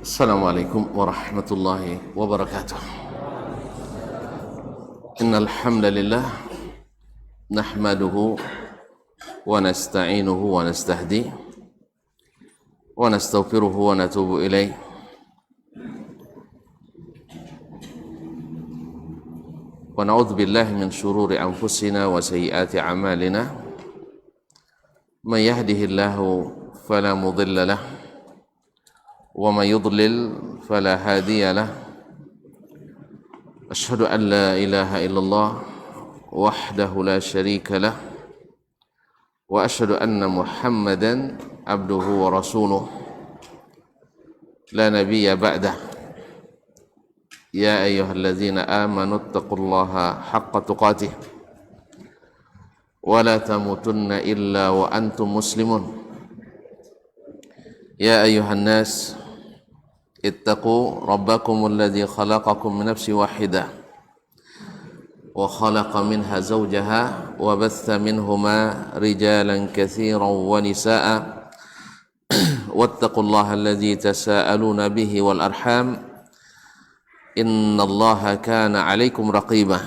Assalamualaikum warahmatullahi wabarakatuh. Innal hamdalillah nahmaduhu wa nasta'inuhu wa nastahdi wa nastaghfiruhu wa natubu ilaih. Wa na'udzu billahi min shururi anfusina wa sayyiati a'malina. May yahdihillahu fala mudilla lahu ومن يضلل فلا هادي له أشهد أن لا إله إلا الله وحده لا شريك له وأشهد أن محمدا عبده ورسوله لا نبي بعده يا أيها الذين آمنوا اتقوا الله حق تقاته ولا تموتن إلا وأنتم مسلمون يا أيها الناس اتقوا ربكم الذي خلقكم من نفس واحدة وخلق منها زوجها وبث منهما رجالا كثيرا ونساء واتقوا الله الذي تساءلون به والأرحام إن الله كان عليكم رقيبا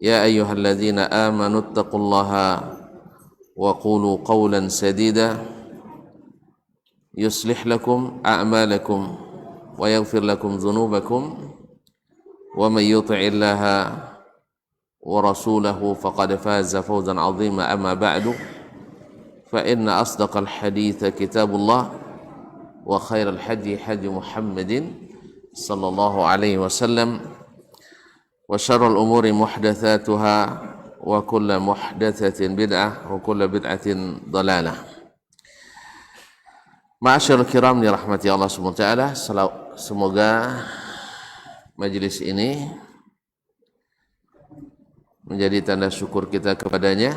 يا أيها الذين آمنوا اتقوا الله وقولوا قولا سديدا يصلح لكم أعمالكم ويغفر لكم ذنوبكم ومن يطع الله ورسوله فقد فاز فوزا عظيما أما بعد فإن أصدق الحديث كتاب الله وخير الحدي حدي محمد صلى الله عليه وسلم وشر الأمور محدثاتها وكل محدثة بدعة وكل بدعة ضلالة. Ma'asyarul kiram dirahmati Allah SWT, semoga majelis ini menjadi tanda syukur kita kepadanya,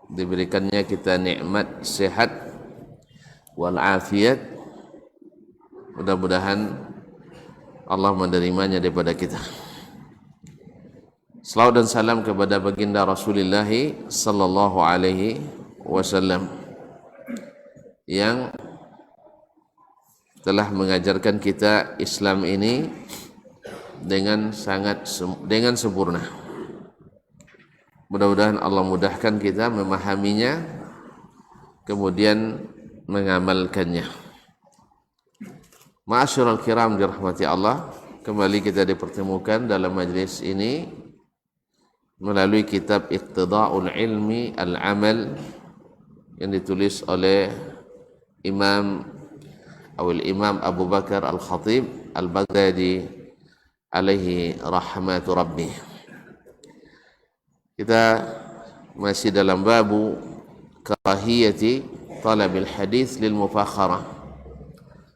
diberikannya kita nikmat sehat wal afiat. Mudah-mudahan Allah menerimanya daripada kita. Salawat dan salam kepada baginda Rasulullah sallallahu alaihi wasallam yang telah mengajarkan kita Islam ini dengan sempurna. Mudah-mudahan Allah mudahkan kita memahaminya, kemudian mengamalkannya. Ma'asyiral kiram dirahmati Allah, kembali kita dipertemukan dalam majlis ini melalui kitab Iqtida'ul Ilmi Al-Amal yang ditulis oleh Imam Abu Bakar Al-Khatib Al-Baghdadi alaihi rahmatu Rabbi. Kita masih dalam babu karahiyati talabil hadis lil mufakharah,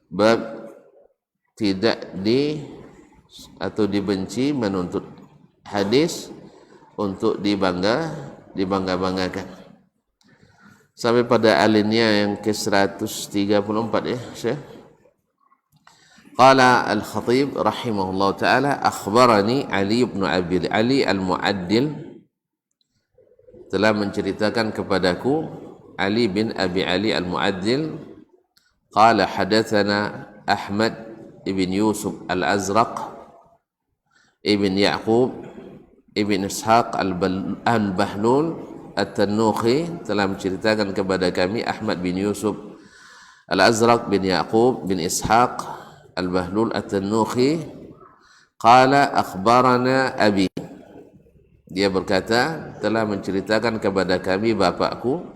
bab tidak atau dibenci menuntut hadis untuk dibangga-banggakan, sampai pada alinea yang ke-134 ya Syekh. Qala Al-Khatib rahimahullah ta'ala, akhbarani Ali ibn Abi Ali Al-Mu'addil, telah menceritakan kepadaku Ali bin Abi Ali Al-Mu'addil. Qala hadatsana Ahmad ibn Yusuf Al-Azraq ibn Ya'qub ibn Ishaq Al-Bahlul At-Tannuhi, telah menceritakan kepada kami Ahmad bin Yusuf Al-Azraq bin Ya'qub bin Ishaq Al-Bahlul At-Tannuhi. Qala akhbarana abi, dia berkata telah menceritakan kepada kami bapakku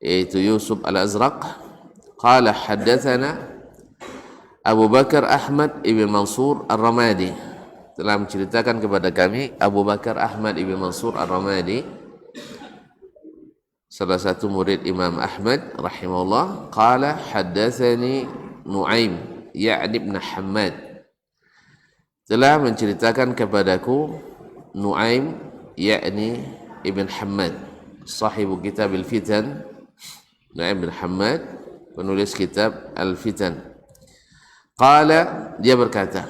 yaitu Yusuf Al-Azraq. Qala haddatsana Abu Bakar Ahmad ibn Mansur Ar-Ramadi, telah menceritakan kepada kami Abu Bakar Ahmad ibn Mansur Ar-Ramadi, salah satu murid Imam Ahmad rahimahullah. Qala haddatsani Nu'aim ya'ni ibn Hammad, telah menceritakan kepadaku Nu'aim yakni ibn Hammad, sahibu kitab Al-Fitan. Nu'aim bin Hammad, penulis kitab Al-Fitan. Qala, dia berkata,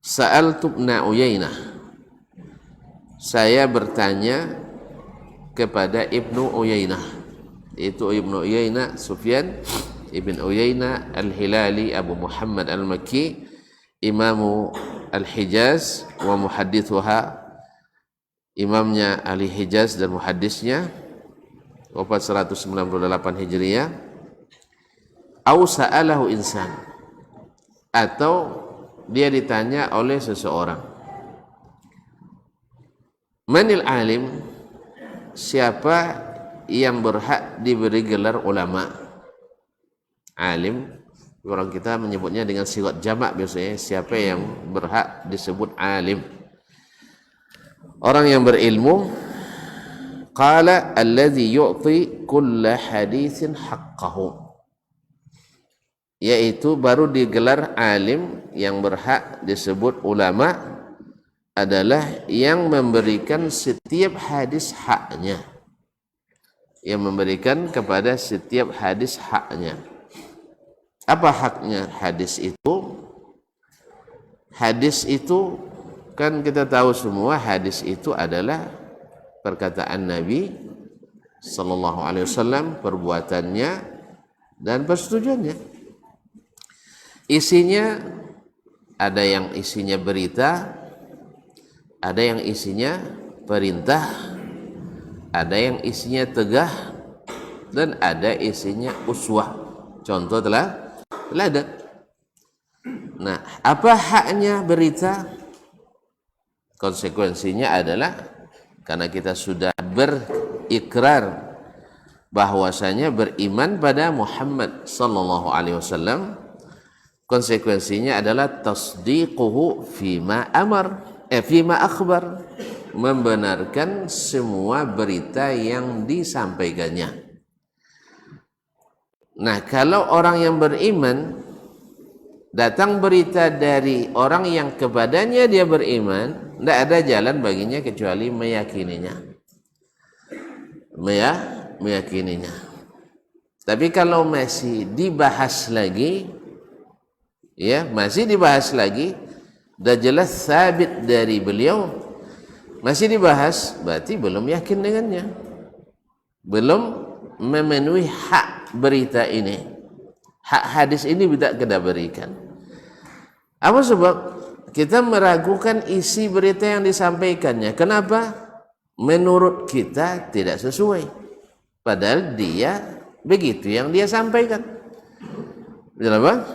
sa'altu ibn Uyainah, saya bertanya kepada Ibnu Uyainah, yaitu Ibnu Uyainah Sufyan ibn Uyainah al-Hilali Abu Muhammad al-Makki, Imamu al-Hijaz wa muhaddithuha, imamnya ahli Hijaz dan muhaddisnya, wafat 198 Hijriah. Au sa'alahu insan, atau dia ditanya oleh seseorang. Manil alim, siapa yang berhak diberi gelar ulama? Alim, orang kita menyebutnya dengan sigat jamak biasanya. Siapa yang berhak disebut alim? Orang yang berilmu. Qala alladhi yu'ti kulla hadithin haqqahu, yaitu baru digelar alim, yang berhak disebut ulama adalah yang memberikan setiap hadis haknya, yang memberikan kepada setiap hadis haknya. Apa haknya hadis itu? Hadis itu kan kita tahu semua, hadis itu adalah perkataan Nabi sallallahu alaihi wasallam, perbuatannya dan persetujuannya. Isinya ada yang isinya berita, ada yang isinya perintah, ada yang isinya tegah, dan ada isinya uswah, contoh teladan. Nah, apa haknya berita? Konsekuensinya adalah karena kita sudah berikrar bahwasanya beriman pada Muhammad sallallahu alaihi wasallam, konsekuensinya adalah tasdiquhu fima akhbar, membenarkan semua berita yang disampaikannya. Nah, kalau orang yang beriman datang berita dari orang yang kepadanya dia beriman, tidak ada jalan baginya kecuali meyakininya. Meyakininya. Tapi kalau masih dibahas lagi, ya masih dibahas lagi, dah jelas sabit dari beliau, masih dibahas, berarti belum yakin dengannya, belum memenuhi hak berita ini, hak hadis ini tidak kita berikan. Apa sebab? Kita meragukan isi berita yang disampaikannya. Kenapa? Menurut kita tidak sesuai, padahal dia begitu yang dia sampaikan. Kenapa?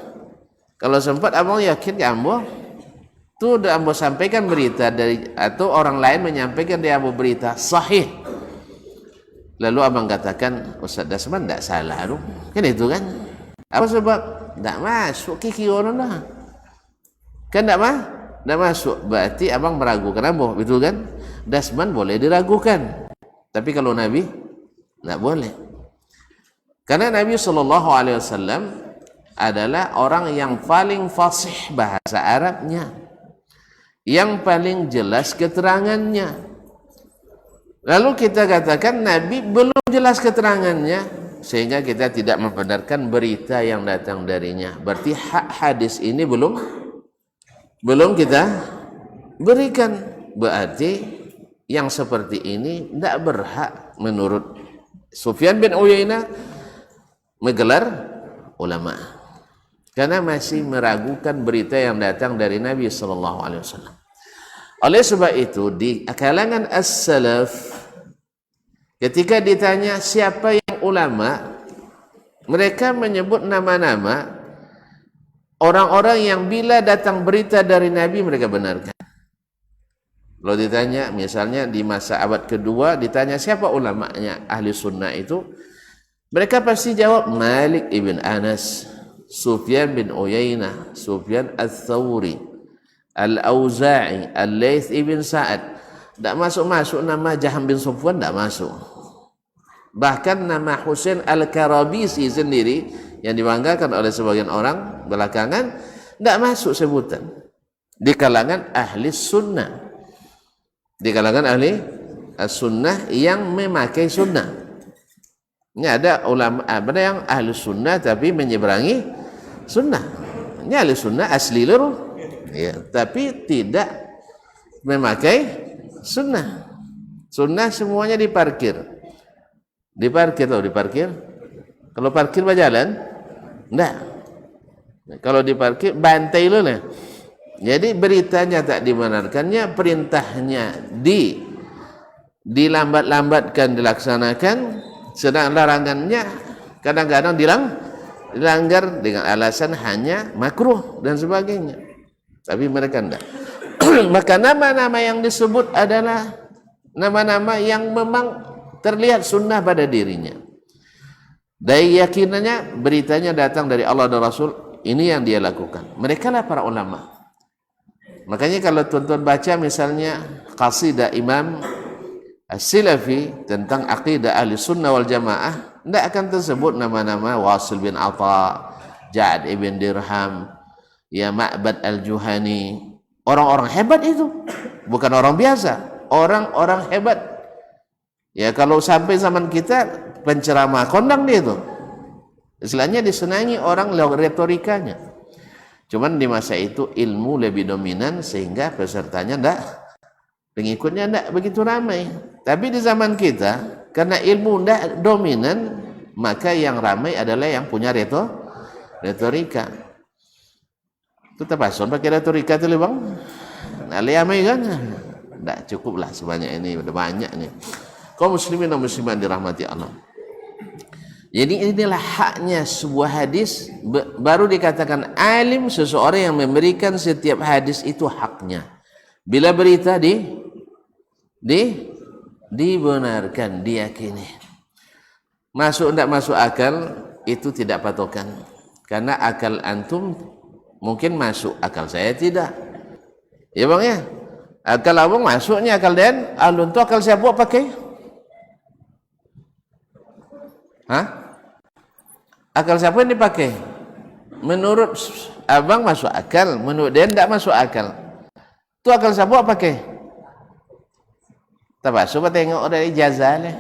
Kalau sempat abang yakin ya ambo tuh udah ambo sampaikan berita dari, atau orang lain menyampaikan dia ambo berita sahih, lalu abang katakan Ustaz Dasman tidak salah dong, kan itu kan? Apa sebab? Tidak masuk kiki orang dah, kan tidak masuk, berarti abang meragukan ambo, betul kan? Dasman boleh diragukan, tapi kalau Nabi tidak boleh, karena Nabi SAW adalah orang yang paling fasih bahasa Arabnya, yang paling jelas keterangannya. Lalu kita katakan Nabi belum jelas keterangannya, sehingga kita tidak membenarkan berita yang datang darinya. Berarti hak hadis ini belum kita berikan. Berarti yang seperti ini tidak berhak menurut Sufyan bin Uyainah menggelar ulama, karena masih meragukan berita yang datang dari Nabi sallallahu alaihi wasallam. Oleh sebab itu di kalangan as-salaf ketika ditanya siapa yang ulama, mereka menyebut nama-nama orang-orang yang bila datang berita dari Nabi mereka benarkan. Kalau ditanya misalnya di masa abad kedua, ditanya siapa ulamanya ahli sunnah itu, mereka pasti jawab Malik ibn Anas, Sufyan bin Uyainah, Sufyan al-Thawri, Al-Auza'i, Al-Layth ibn Sa'ad. Tidak masuk nama Jaham bin Sufwan, tidak masuk. Bahkan nama Husain Al-Karabisi sendiri yang dibanggakan oleh sebagian orang belakangan tidak masuk sebutan di kalangan ahli sunnah, di kalangan ahli sunnah yang memakai sunnah. Ini ada ulama, ada yang ahli sunnah tapi menyeberangi sunnah. Ini ahli sunnah asli lur, ya, tapi tidak memakai sunnah. Sunnah semuanya diparkir. Diparkir. Kalau parkir berjalan, Enggak. Kalau diparkir bantai lu lah. Jadi beritanya tak dibenarkannya, perintahnya dilambat-lambatkan dilaksanakan, sedang larangannya kadang-kadang dilanggar dengan alasan hanya makruh dan sebagainya. Tapi mereka enggak. Maka nama-nama yang disebut adalah nama-nama yang memang terlihat sunnah pada dirinya. Dari yakinannya beritanya datang dari Allah dan Rasul, ini yang dia lakukan. Mereka lah para ulama. Makanya kalau tuan-tuan baca misalnya qasidah Imam As-Silafi tentang aqidah ahli sunnah wal jamaah, tidak akan tersebut nama-nama Wasil bin Atha, Ja'ad ibn Dirham, ya Ma'bad al-Juhani. Orang-orang hebat itu, bukan orang biasa, orang-orang hebat. Ya kalau sampai zaman kita penceramah kondang dia itu, istilahnya disenangi orang lewat retorikanya. Cuman di masa itu ilmu lebih dominan sehingga pesertanya enggak, pengikutnya enggak begitu ramai. Tapi di zaman kita karena ilmu enggak dominan, maka yang ramai adalah yang punya retorika. Itu terpasang pakai retorika itu bang. Nah, liamai kan? Enggak cukup lah sebanyak ini, udah banyak nih. Kaum muslimin dan muslimat dirahmati Allah. Jadi inilah haknya sebuah hadis, baru dikatakan alim seseorang yang memberikan setiap hadis itu haknya. Bila berita dibenarkan, diyakini. Masuk tidak masuk akal itu tidak patokan. Karena akal antum mungkin masuk, akal saya tidak. Ya bang ya, akal abang masuknya akal dan alun tu akal siapa pakai? Hah? Akal siapa yang dipakai? Menurut abang masuk akal, menurut dia tidak masuk akal. Tu akal siapa pakai? Tabasuk tengok dari ijazah lah.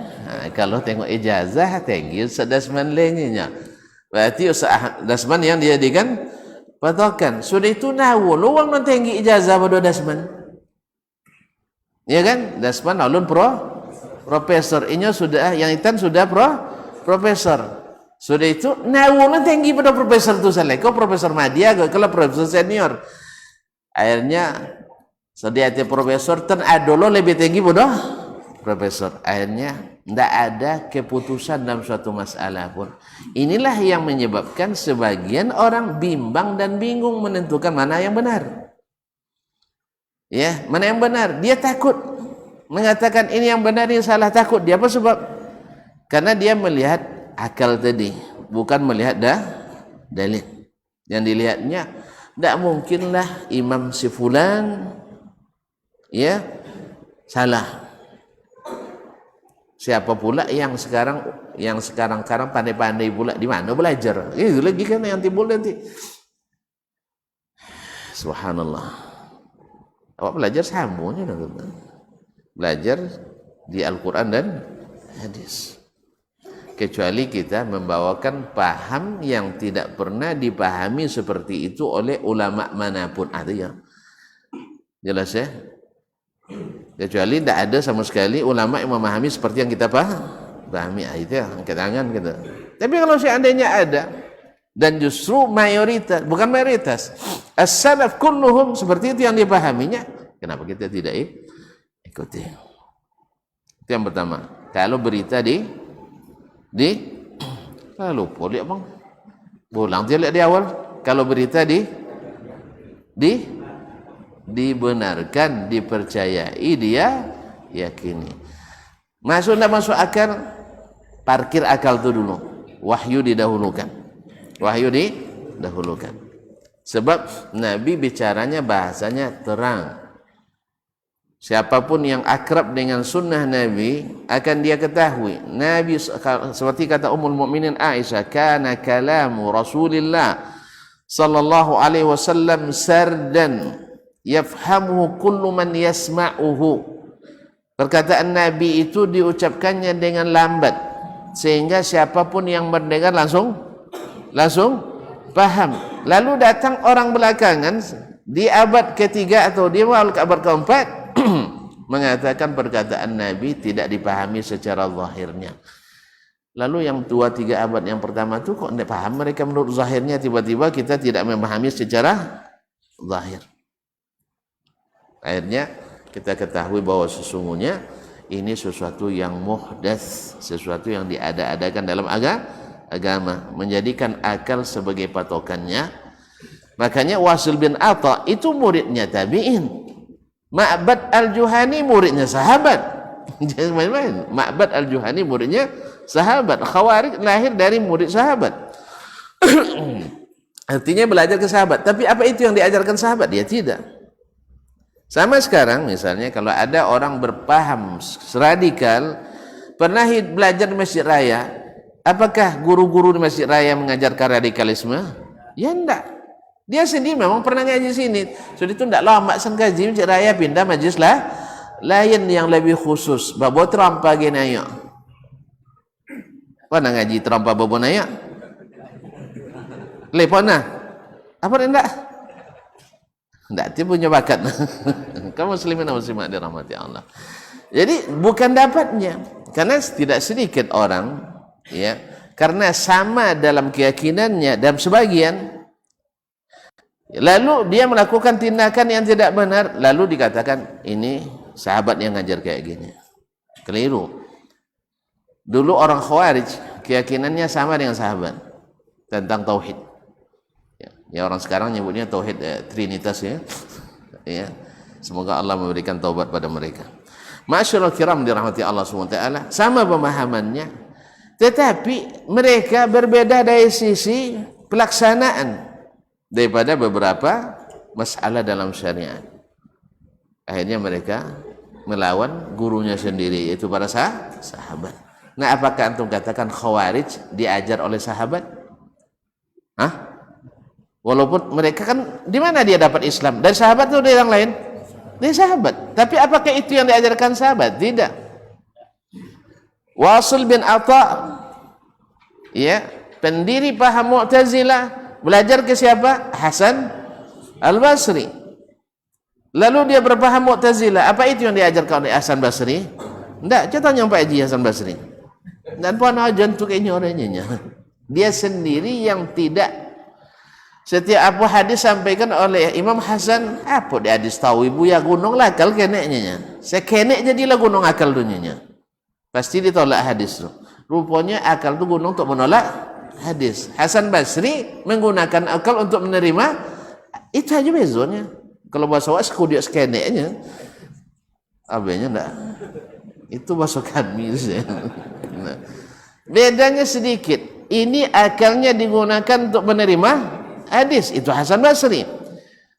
Kalau tengok ijazah, tinggi sedasman lainnya. Berarti dasman yang dijadikan patokan. Sudah itu nawul, luang non tinggi ijazah pada dasman. Ya kan? Dasman alun profesor. Ini sudah, yang itan sudah profesor. Sudah itu nawulnya tinggi pada profesor tu salah. Kau profesor media, kalau profesor senior. Akhirnya sediati profesor ten adolo lebih tinggi pada profesor. Akhirnya tidak ada keputusan dalam suatu masalah pun. Inilah yang menyebabkan sebagian orang bimbang dan bingung menentukan mana yang benar. Ya, mana yang benar? Dia takut mengatakan ini yang benar, ini salah, takut. Dia apa sebab? Karena dia melihat akal tadi, bukan melihat dalil. Yang dilihatnya tidak mungkinlah imam si fulan ya salah. Siapa pula yang sekarang pandai-pandai pula, di mana belajar? Itu lagi kan yang timbul nanti. Subhanallah. Awak belajar samunya, belajar di Al-Quran dan hadis. Kecuali kita membawakan paham yang tidak pernah dipahami seperti itu oleh ulama manapun. Ada ya, jelas ya. Kecuali tidak ada sama sekali ulama yang memahami seperti yang kita pahami. Itu ya, angkat tangan kita. Tapi kalau seandainya ada, dan justru mayoritas, bukan mayoritas, as-salaf kulluhum seperti itu yang dipahaminya, kenapa kita tidak ikuti? Itu yang pertama. Kalau berita lupa lihat bang, pulang dia lihat di awal. Kalau berita dibenarkan, dipercayai, dia yakini. Masuk tidak masuk akal, parkir akal itu dulu. Wahyu didahulukan. Sebab Nabi bicaranya bahasanya terang. Siapapun yang akrab dengan sunnah Nabi akan dia ketahui. Nabi seperti kata Ummul Mukminin Aisyah, kana kalamu Rasulillah sallallahu alaihi wasallam sardan yafhamuhu kullu man yasma'uhu. Perkataan Nabi itu diucapkannya dengan lambat sehingga siapapun yang mendengar langsung paham. Lalu datang orang belakangan di abad ketiga atau di awal abad keempat mengatakan perkataan Nabi tidak dipahami secara zahirnya. Lalu yang 2-3 abad yang pertama itu kok tidak paham mereka menurut zahirnya, tiba-tiba kita tidak memahami secara zahir. Akhirnya kita ketahui bahwa sesungguhnya ini sesuatu yang muhdats, sesuatu yang diada-adakan dalam agama, menjadikan akal sebagai patokannya. Makanya Wasil bin Atha itu muridnya tabi'in, Ma'bad al-Juhani muridnya sahabat. Jangan main-main. Ma'bad al-Juhani muridnya sahabat. Khawarij lahir dari murid sahabat. Artinya belajar ke sahabat. Tapi apa itu yang diajarkan sahabat? Dia tidak. Sama sekarang misalnya kalau ada orang berpaham radikal, pernah belajar di Masjid Raya, apakah guru-guru di Masjid Raya mengajarkan radikalisme? Ya enggak. Dia sendiri memang pernah ngaji sini. Sudah itu enggak lama sen kaji Masjid Raya, pindah majlis lah lain yang lebih khusus. Babo terampa gini ayo. Pernah ngaji terampa babo naya? Lepona. Apa enggak? Enggak, dia punya bakat. Kaum muslimin dan muslimat dirahmati Allah. Jadi bukan dapatnya, karena tidak sedikit orang ya, karena sama dalam keyakinannya dan sebagian, lalu dia melakukan tindakan yang tidak benar, lalu dikatakan ini sahabat yang ngajar kayak gini. Keliru. Dulu orang Khawarij keyakinannya sama dengan sahabat tentang tauhid. Ya orang sekarang nyebutnya tauhid trinitas ya. Ya. Semoga Allah memberikan taubat pada mereka. Masyaallah kiram dirahmati Allah SWT, sama pemahamannya, tetapi mereka berbeda dari sisi pelaksanaan daripada beberapa masalah dalam syariat. Akhirnya mereka melawan gurunya sendiri, yaitu para sahabat. Nah, apakah antum katakan Khawarij diajar oleh sahabat? Hah? Walaupun mereka kan di mana dia dapat Islam? Dari sahabat atau dari yang lain? Dari sahabat. Tapi apakah itu yang diajarkan sahabat? Tidak. Wasil bin Atha, ya, pendiri paham Mu'tazilah, belajar ke siapa? Hasan Al-Basri. Lalu dia berpaham Mu'tazilah. Apa itu yang diajarkan oleh Hasan Basri? Tidak. Kita tanya Pak Haji Hasan Basri. Dan puan ajan tu kayaknya orangnya. Dia sendiri yang tidak. Setiap apa hadis sampaikan oleh Imam Hasan, apa di hadis tahu ibu ya gunung lakal keneknya. Saya kenek jadilah gunung akal dunianya. Pasti ditolak hadis tu. Rupanya akal tu gunung untuk menolak hadis. Hasan Basri menggunakan akal untuk menerima, itu aja bezonya. Kalau bahasa wasku dia keneknya, abenya enggak. Itu bahasa kami. Nah, bedanya sedikit. Ini akalnya digunakan untuk menerima hadis, itu Hasan Basri.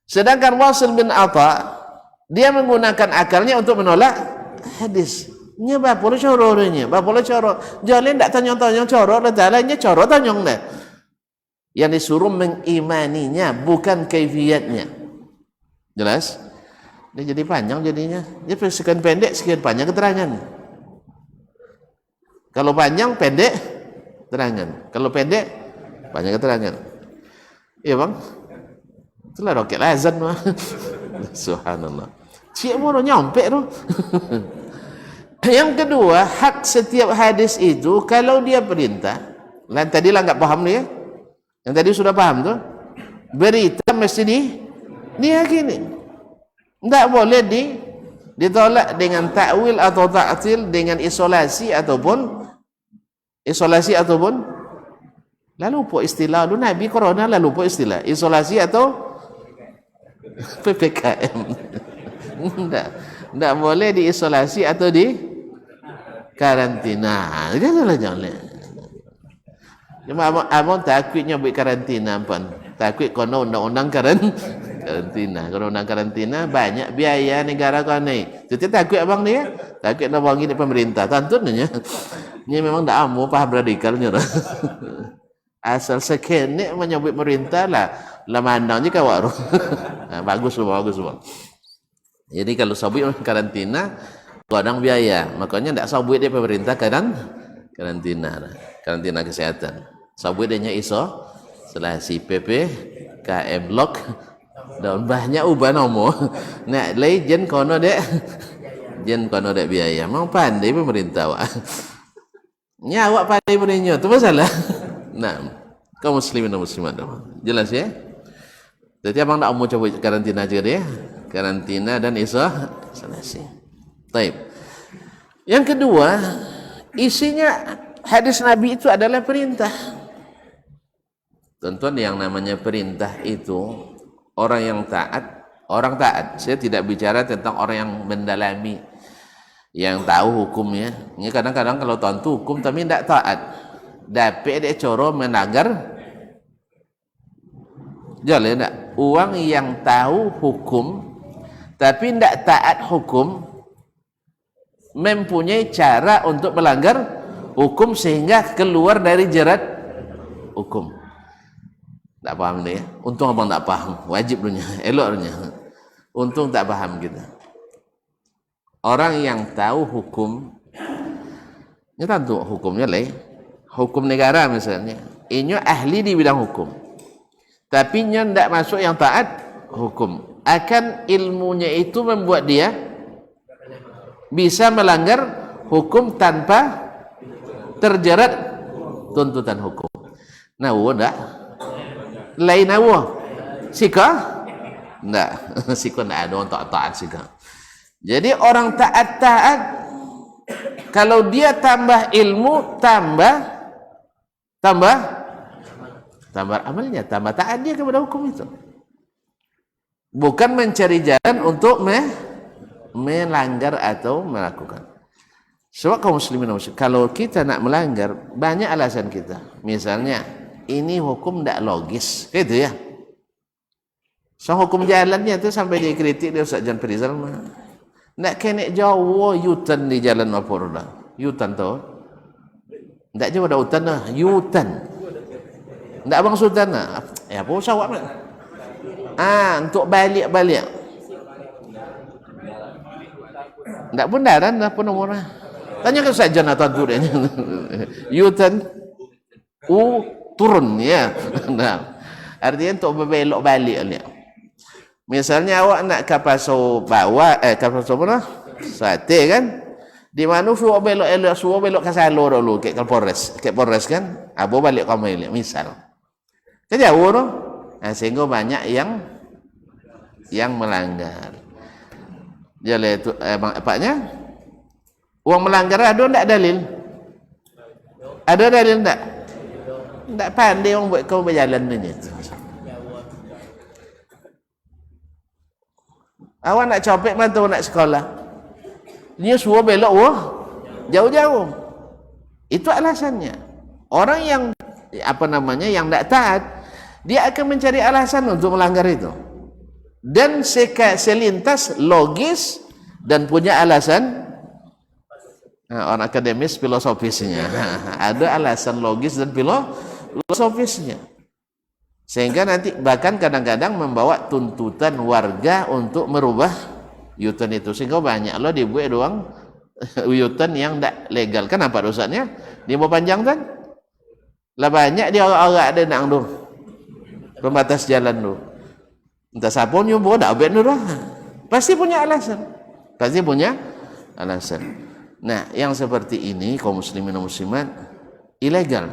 Sedangkan Wasil bin Atha, dia menggunakan akalnya untuk menolak hadis. Nya bapole corornya, bapole coro. Jalan ndak tanya-tanya coro, letalanya coro tanyong dah. Yang disuruh mengimaninya, bukan kaifiatnya. Jelas? Dia jadi panjang jadinya. Dia sekian pendek, sekian panjang keterangan. Kalau panjang pendek terangan. Kalau pendek panjang keterangan. Iya bang, itulah roket azan mah. Subhanallah. Cik moro nyampe tu. Yang kedua, hak setiap hadis itu kalau dia perintah, lan tadi lah nggak paham dia. Yang tadi sudah paham tu. Berita mesti diyakini. Tidak boleh ditolak dengan takwil atau ta'til, dengan isolasi ataupun lalu lupa istilah lu Nabi Corona, lalu lupa istilah isolasi atau PPKM. Tidak boleh diisolasi atau di karantina. Jangan. Cuma abang takutnya buat karantina pun. Takut kono undang-undang karantina. Kalau undang karantina banyak biaya negara kau ni. Jadi takut abang ni ya. Takut nak bagi di pemerintah. Tentunya. Ini memang tak amu paham radikalnya. Asal sekenek menyebut pemerintah lah mandang je kawak. Bagus bang. Jadi kalau sabut karantina kadang biaya, makanya tidak sabut dia pemerintah karantina kesehatan. Sabut dia isolasi PPKM lock dan banyak ubah nombor. Nak lay jen kono dek biaya. Mau pandai pemerintah wak. Nya awak pandai berinyo, tu masalah. Nah, kaum muslimin dan muslimat. Jelas ya? Jadi abang tak mau coba karantina aja dia. Karantina dan isolasi. Baik. Yang kedua, isinya hadis Nabi itu adalah perintah. Tentuan yang namanya perintah itu orang yang taat, orang taat. Saya tidak bicara tentang orang yang mendalami, yang tahu hukumnya. Ini kadang-kadang kalau tuan tu hukum tapi tidak taat, dapat dia coro melanggar. Jalan tidak. Uang yang tahu hukum tapi tidak taat hukum mempunyai cara untuk melanggar hukum sehingga keluar dari jerat hukum. Tak paham dia. Untung abang tak paham. Wajib dunia, elok dunia. Untung tak paham kita. Orang yang tahu hukum, ini tentu hukumnya lain. Hukum negara misalnya, ini ahli di bidang hukum. Tapi nya tidak masuk yang taat hukum. Akan ilmunya itu membuat dia bisa melanggar hukum tanpa terjerat tuntutan hukum. Nah, tidak. Lain awak sika enggak sika enggak ada orang taat sika. Jadi orang taat kalau dia tambah ilmu tambah amalnya, tambah taat dia kepada hukum itu, bukan mencari jalan untuk melanggar atau melakukan. Sebab kaum muslimin kalau kita nak melanggar banyak alasan kita. Misalnya ini hukum tidak logis, gitu ya. So hukum jalannya tu sampai dia kritik dia Ustaz Jan Perizal mah. Nak kena Jawa U-turn di jalan apa dah? U-turn tu. Tak jauh ada U-turn dah, U-turn. Tak abang sultan dah. Apa usah awak nak? Untuk balik. Tak pun dah pun nomor dah. Tanya ke Ustaz Jan atau tu dia. U-turn. Turun ya. Nah, artinya untuk berbelok balik ni. Misalnya awak nak ke pasar bawah, ke pasar mana? Sate kan? Di mana suruh belok ke Salo dulu ke Polres kan? Abo balik ke Mailik misal. Kan jauh tu. Sehingga banyak yang melanggar. Jadi itu apanya? Uang melanggar ada tak dalil? Ada dalil tak? Tak pandai orang buat kau berjalan ni. Awak nak copek mata nak sekolah. Dia suruh belok jauh-jauh. Itu alasannya. Orang yang yang tak taat, dia akan mencari alasan untuk melanggar itu. Dan selintas logis dan punya alasan. Orang akademis filosofisnya. Ada alasan logis dan filosofisnya, sehingga nanti bahkan kadang-kadang membawa tuntutan warga untuk merubah U-turn itu, sehingga banyak loh dibuat doang U-turn yang tak legal. Kenapa dosanya? Dia mau panjang kan? Lah banyak dia orang-orang ada nak tu pembatas jalan tu. Entah siapa nyuruh dak bet tu dah. Pasti punya alasan. Nah, yang seperti ini kaum muslimin dan muslimat ilegal.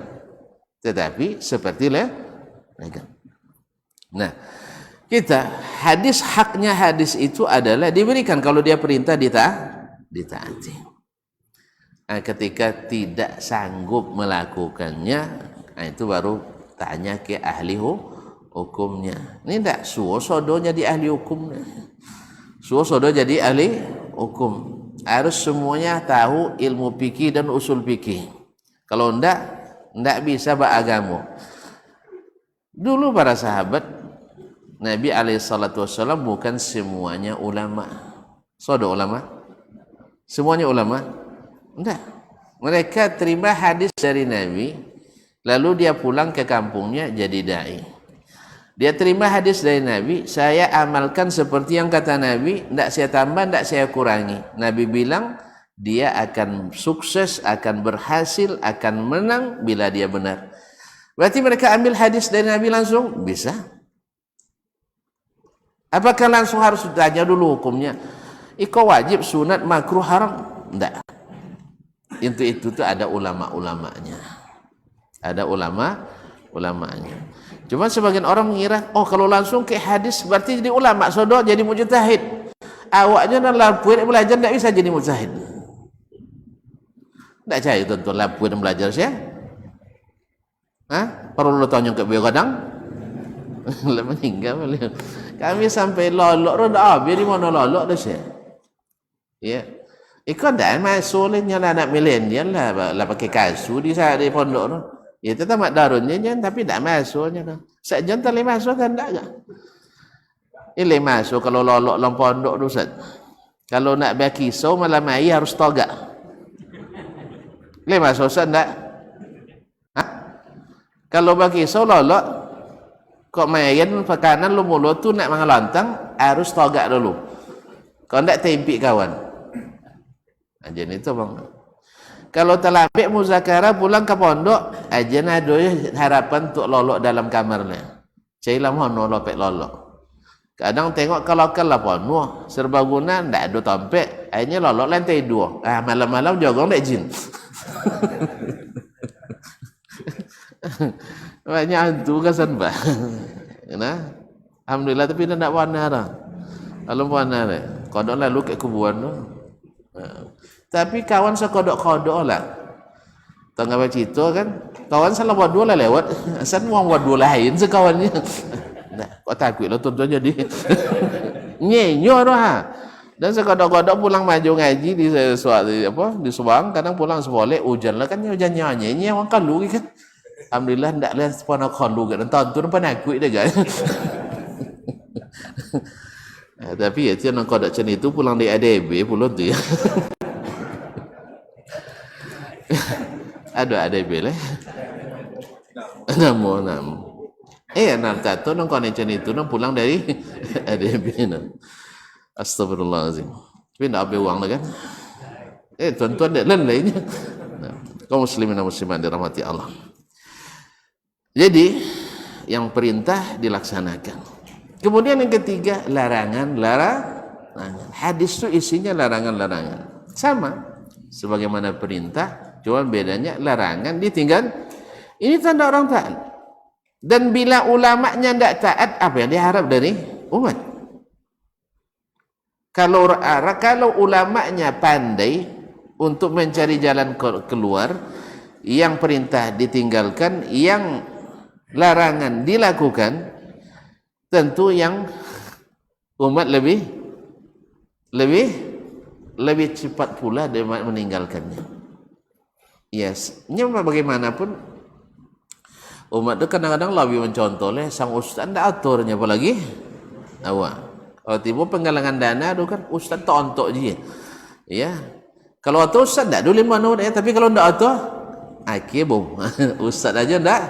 Tetapi seperti legal. Nah, haknya hadis itu adalah diberikan kalau dia perintah ditaati. Ketika tidak sanggup melakukannya, itu baru tanya ke ahli hukumnya. Ini tidak suosodonya di ahli hukumnya. Suosodo jadi ahli hukum. Harus semuanya tahu ilmu fikih dan usul fikih. Kalau tidak bisa beragama. Dulu para sahabat Nabi SAW bukan semuanya ulama. Ada ulama? Semuanya ulama? Tidak. Mereka terima hadis dari Nabi, lalu dia pulang ke kampungnya jadi dai. Dia terima hadis dari Nabi, saya amalkan seperti yang kata Nabi, tidak saya tambah, tidak saya kurangi. Nabi bilang dia akan sukses, akan berhasil, akan menang bila dia benar. Berarti mereka ambil hadis dari Nabi langsung? Bisa. Apakah langsung harus tanya dulu hukumnya? Iko wajib, sunat, makruh, haram? Tidak. itu tuh ada ulama-ulamanya. Ada ulama-ulamanya. Cuma sebagian orang mengira, oh kalau langsung ke hadis berarti jadi ulama, sodok jadi mujtahid. Awaknya dan lapuin belajar tidak bisa jadi mujtahid. Tidak cahaya tuan-tuan lapuin belajar sih. Perlu lo tanya ke beliau kadang. Meninggal beliau. Kami sampai lolok dah, biar di mana lolok dah sih. Ya. Ikut dah masuk lah anak milenial lah pakai kasut di pondok tu. Ya tetap mak darunnya tapi tak masuknya dah. Sajan tak boleh masuk kan tak ke? Boleh masuk kalau lolok dalam pondok tu Ustaz. Kalau nak berkisau malam hari harus togak. Boleh masuk Ustaz tak? Kalau berkisau lolok kok main pakanan lu mulut tu nak mengelantang harus togak dulu. Kalau tak tempik kawan. Ajen itu bang. Kalau terlambat muzakarah pulang ke pondok, ajen ada harapan untuk lolok dalam kamarnya. Cailah mohon lopek lolok. Kadang tengok kalau kalah penuh serbaguna ndak ada tompek, akhirnya lolok lantai 2. Malam-malam jogong ndak jin. Banyak hantu kesan bah. Nah, alhamdulillah tapi dia ndak warna dah. Kalau warna dah. Kodok lalu ke kuburan tu. Tapi kawan sekodok-kodok lah. Tengah baca itu kan, kawan salah buat dua lah lewat. Asal mau buat dua lain sekawannya. Nah, kok takut lah tuan-tuan jadi. Nyenyor lah. Dan sekodok-kodok pulang maju ngaji di di Subang, kadang pulang seboleh hujan lah kan hujan nyanyi orang kalu kan. Alhamdulillah ndak lihat sepana kalu kan. Tonton penakut dia kan. Tapi ya tiang kodok macam itu pulang di ADB pulang tu ya. Ada bela. Namo. Nak tato nang connection itu nang pulang dari ADB nang. Astagfirullahalazim. Tapi nak ambil uang lah kan? Tuan-tuan dah lainnya. Kaum muslimin dan muslimat dirahmati Allah. Jadi yang perintah dilaksanakan. Kemudian yang ketiga larangan. Hadis itu isinya larangan. Sama sebagaimana perintah, cuma bedanya larangan ditinggal. Ini tanda orang taat. Dan bila ulamanya tidak taat, apa yang diharap dari umat? Kalau ulamanya pandai untuk mencari jalan keluar, yang perintah ditinggalkan, yang larangan dilakukan, tentu yang umat lebih cepat pula dia meninggalkannya. Yes, nyampe bagaimanapun umat itu kadang-kadang lebih mencontoh sang ustaz tidak aturnya apalagi awak. Kalau tiba penggalangan dana itu kan ustaz tontok je. Ya. Kalau atur ustaz tidak dulu mana tapi kalau tidak atur akhir bom. Ustaz aja tidak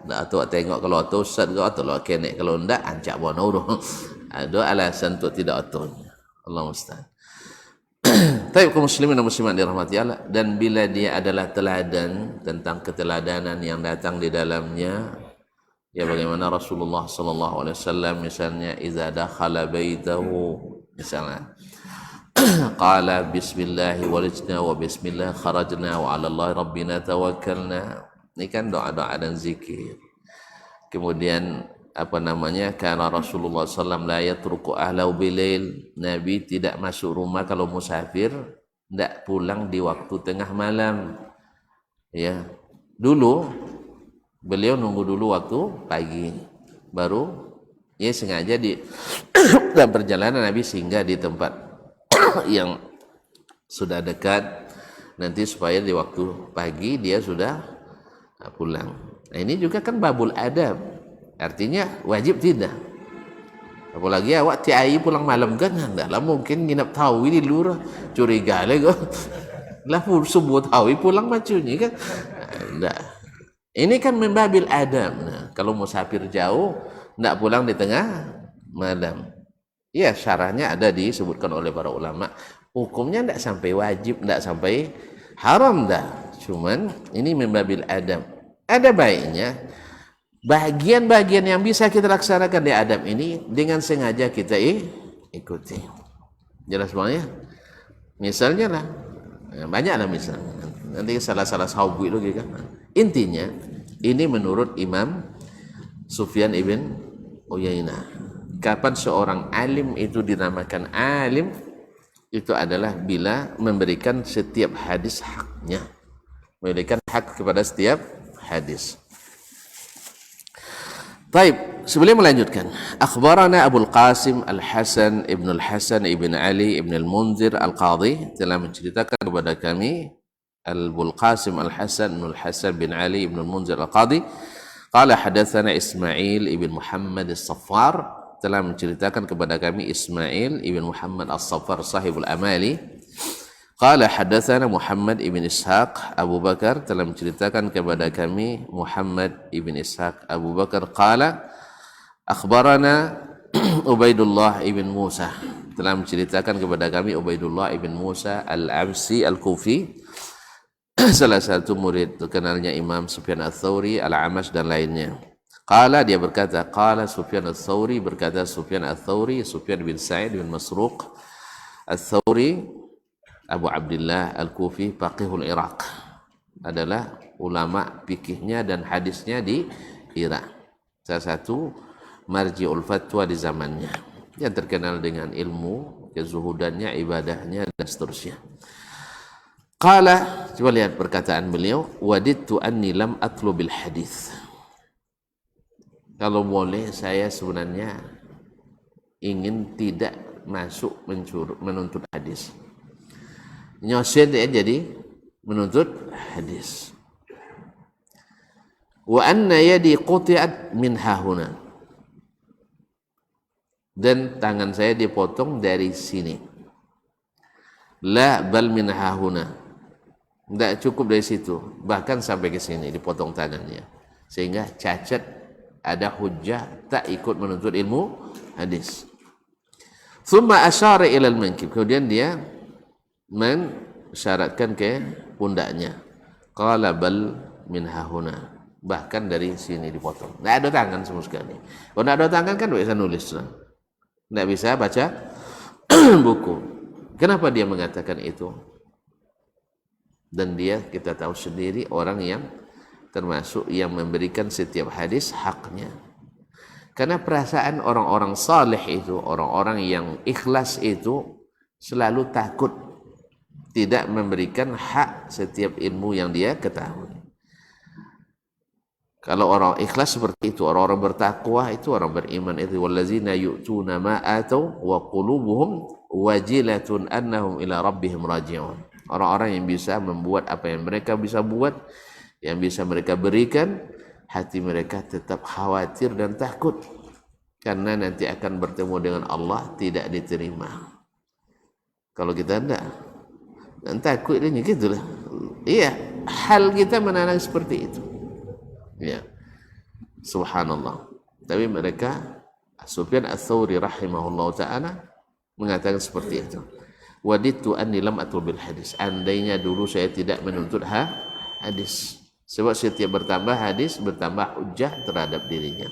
atur tengok kalau atur ustaz ke atur lah kenek kalau tidak ancak bono tu. Ada alasan untuk tidak aturnya. Allah musta'an. Tapi kaum muslimin dan muslimat dirahmati Allah, dan bila dia adalah teladan tentang keteladanan yang datang di dalamnya, ya bagaimana Rasulullah sallallahu alaihi wasallam misalnya idza dakhala baitahu misalnya qala bismillah walijna wa bismillah kharajna wa 'ala Allah rabbina tawakkalna. Ini kan doa-doa dan zikir. Kemudian karena Rasulullah SAW la yatruku ahlau bilail, Nabi tidak masuk rumah kalau musafir, tidak pulang di waktu tengah malam. Ya, dulu beliau nunggu dulu waktu pagi, baru ya sengaja di dalam perjalanan Nabi singgah di tempat yang sudah dekat, nanti supaya di waktu pagi dia sudah pulang. Nah ini juga kan babul adab. Artinya wajib tidak. Apalagi awak tiai pulang malam kan, tidaklah mungkin nginap tahu di luar curiga lagi. Lah subuh tahu pulang macunya kan. Tidak. Ini kan membabil adab. Nah, kalau musafir jauh, tidak pulang di tengah malam. Ya syarahnya ada disebutkan oleh para ulama. Hukumnya tidak sampai wajib, tidak sampai haram dah. Cuman ini membabil adab. Ada baiknya bagian-bagian yang bisa kita laksanakan di adab ini dengan sengaja kita ikuti. Jelas semuanya? Misalnya lah, banyaklah misalnya. Nanti salah-salah sahabu itu kan. Intinya ini menurut Imam Sufyan ibn Uyainah. Kapan seorang alim itu dinamakan alim? Itu adalah bila memberikan setiap hadis haknya. Memberikan hak kepada setiap hadis. Taib, sebelum melanjutkan, akhbarana Abu Qasim Al-Hasan Ibn Al-Hasan Ibn Ali Ibn Al-Munzir Al-Qadhi telah menceritakan kepada kami Abu Qasim Al-Hasan Ibn Al-Hasan bin Ali Ibn Al-Munzir Al-Qadhi qala hadatsana Ismail Ibn Muhammad As-Saffar telah menceritakan kepada kami Ismail Ibn Muhammad As-Saffar sahibul amali qala hadatsana Muhammad Ibn Ishaq Abu Bakar telah menceritakan kepada kami Muhammad Ibn Ishaq Abu Bakar qala akhbarana Ubaidullah Ibn Musa telah menceritakan kepada kami Ubaidullah Ibn Musa Al-Absi Al-Kufi salah satu murid terkenalnya Imam Sufyan Ats-Tsauri, Al-Amash dan lainnya. Qala dia berkata, qala Sufyan Ats-Tsauri berkata Sufyan Ats-Tsauri, Sufyan bin Sa'id bin Masruq Ats-Tsauri Abu Abdullah Al-Kufi faqihul Iraq adalah ulama fikihnya dan hadisnya di Irak. Salah satu marji'ul fatwa di zamannya. Yang terkenal dengan ilmu, kezuhudannya, ibadahnya dan seterusnya. Qala, coba lihat perkataan beliau, wadidtu anni lam atlubil hadis. Kalau boleh saya sebenarnya ingin tidak masuk menuntut hadis. Nyosen dia jadi menuntut hadis. Wa anna yadi quti'at min hahuna. Dan tangan saya dipotong dari sini. La bal min hahuna. Tidak cukup dari situ, bahkan sampai ke sini dipotong tangannya. Sehingga cacat, ada hujjah, tak ikut menuntut ilmu hadis. Thumma asyara ilal mankib. Kemudian dia mensyaratkan ke pundaknya. Qala bal min hahuna. Bahkan dari sini dipotong. Tidak ada tangan sama sekali. Kalau tidak ada tangan kan tidak bisa nulis. Tidak bisa baca buku. Kenapa dia mengatakan itu? Dan dia kita tahu sendiri orang yang termasuk yang memberikan setiap hadis haknya. Karena perasaan orang-orang saleh itu, orang-orang yang ikhlas itu selalu takut tidak memberikan hak setiap ilmu yang dia ketahui. Kalau orang ikhlas seperti itu, orang-orang bertakwa itu, orang beriman itu, wallazina yu'tuna ma atau wa qulubuhum wajilatun annahum ila rabbihim raji'un. Orang-orang yang bisa membuat apa yang mereka bisa buat, yang bisa mereka berikan, hati mereka tetap khawatir dan takut karena nanti akan bertemu dengan Allah tidak diterima. Kalau kita tidak, dan takut ini gitulah. Iya, hal kita menanam seperti itu. Ya, subhanallah. Tapi mereka, Sufyan Ats-Tsauri rahimahullah ta'ala mengatakan seperti itu. Wadidtu anni lam atlubil hadis. Andainya dulu saya tidak menuntut hadis. Sebab setiap bertambah hadis, bertambah hujjah terhadap dirinya.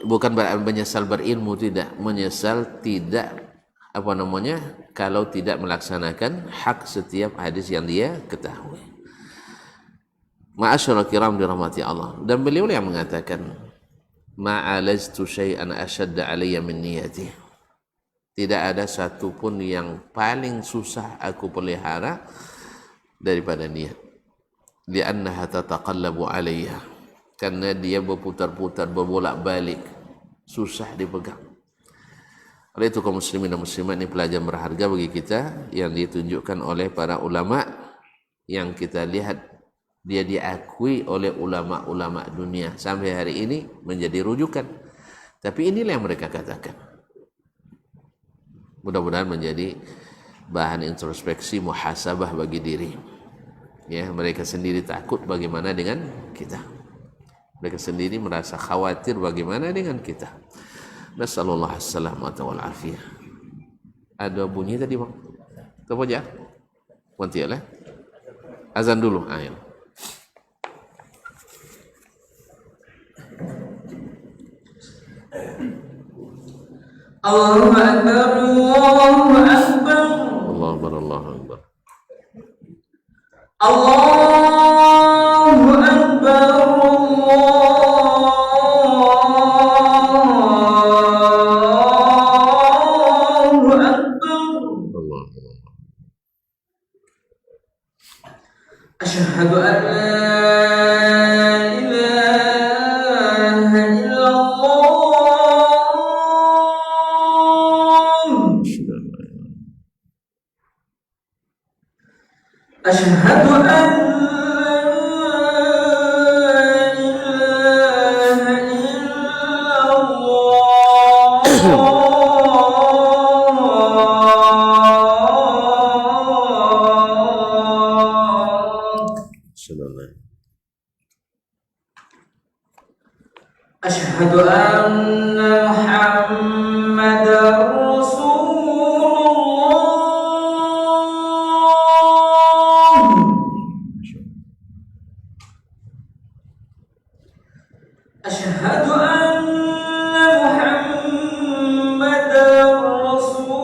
Bukan berarti menyesal berilmu, tidak. Menyesal tidak kalau tidak melaksanakan hak setiap hadis yang dia ketahui. Ma'asyarul kiram dirahmati Allah. Dan beliau yang mengatakan, ma'alajtu syai'an ashadda alayya min niyati. Tidak ada satu pun yang paling susah aku pelihara daripada niat. Li'annaha tataqallabu alayya. Karena dia berputar-putar, berbolak-balik, susah dipegang. Oleh itu kaum muslimin dan muslimat, ini pelajaran berharga bagi kita yang ditunjukkan oleh para ulama yang kita lihat dia diakui oleh ulama-ulama dunia sampai hari ini menjadi rujukan. Tapi inilah yang mereka katakan. Mudah-mudahan menjadi bahan introspeksi muhasabah bagi diri. Ya, mereka sendiri takut bagaimana dengan kita. Mereka sendiri merasa khawatir bagaimana dengan kita. Nasallallahu as-salamata wal afiyah. Ada bunyi tadi, Bang? Apa aja? Nanti ya lah. Azan dulu, ayo. Allahu Akbar, Allahu Akbar. Allahu Akbar, Allahu Akbar. Allahu Akbar, Allahu Akbar. Asyhadu an la ilaha illallah. Asyhadu an la ilaha illallah. Asyhadu anna Muhammadar Rasulullah. Asyhadu anna Muhammadar Rasulullah.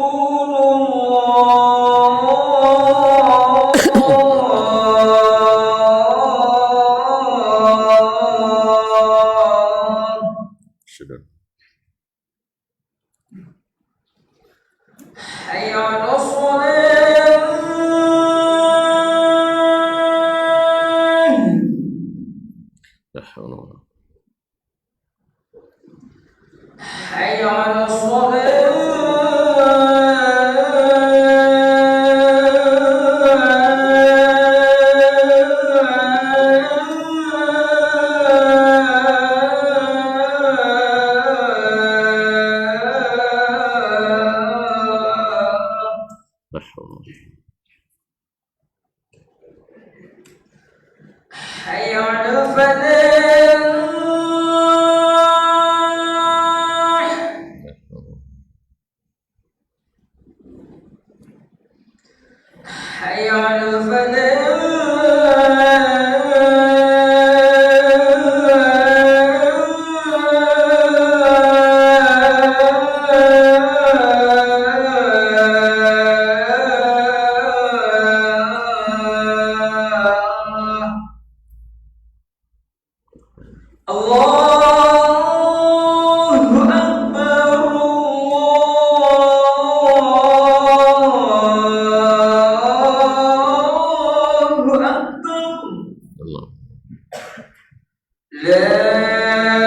Hayya 'alas shalah. Hayya 'alas Hayya 'alal falah. Hayya 'alal falah. Allahu Akbar, Allahu Akbar. La ilaha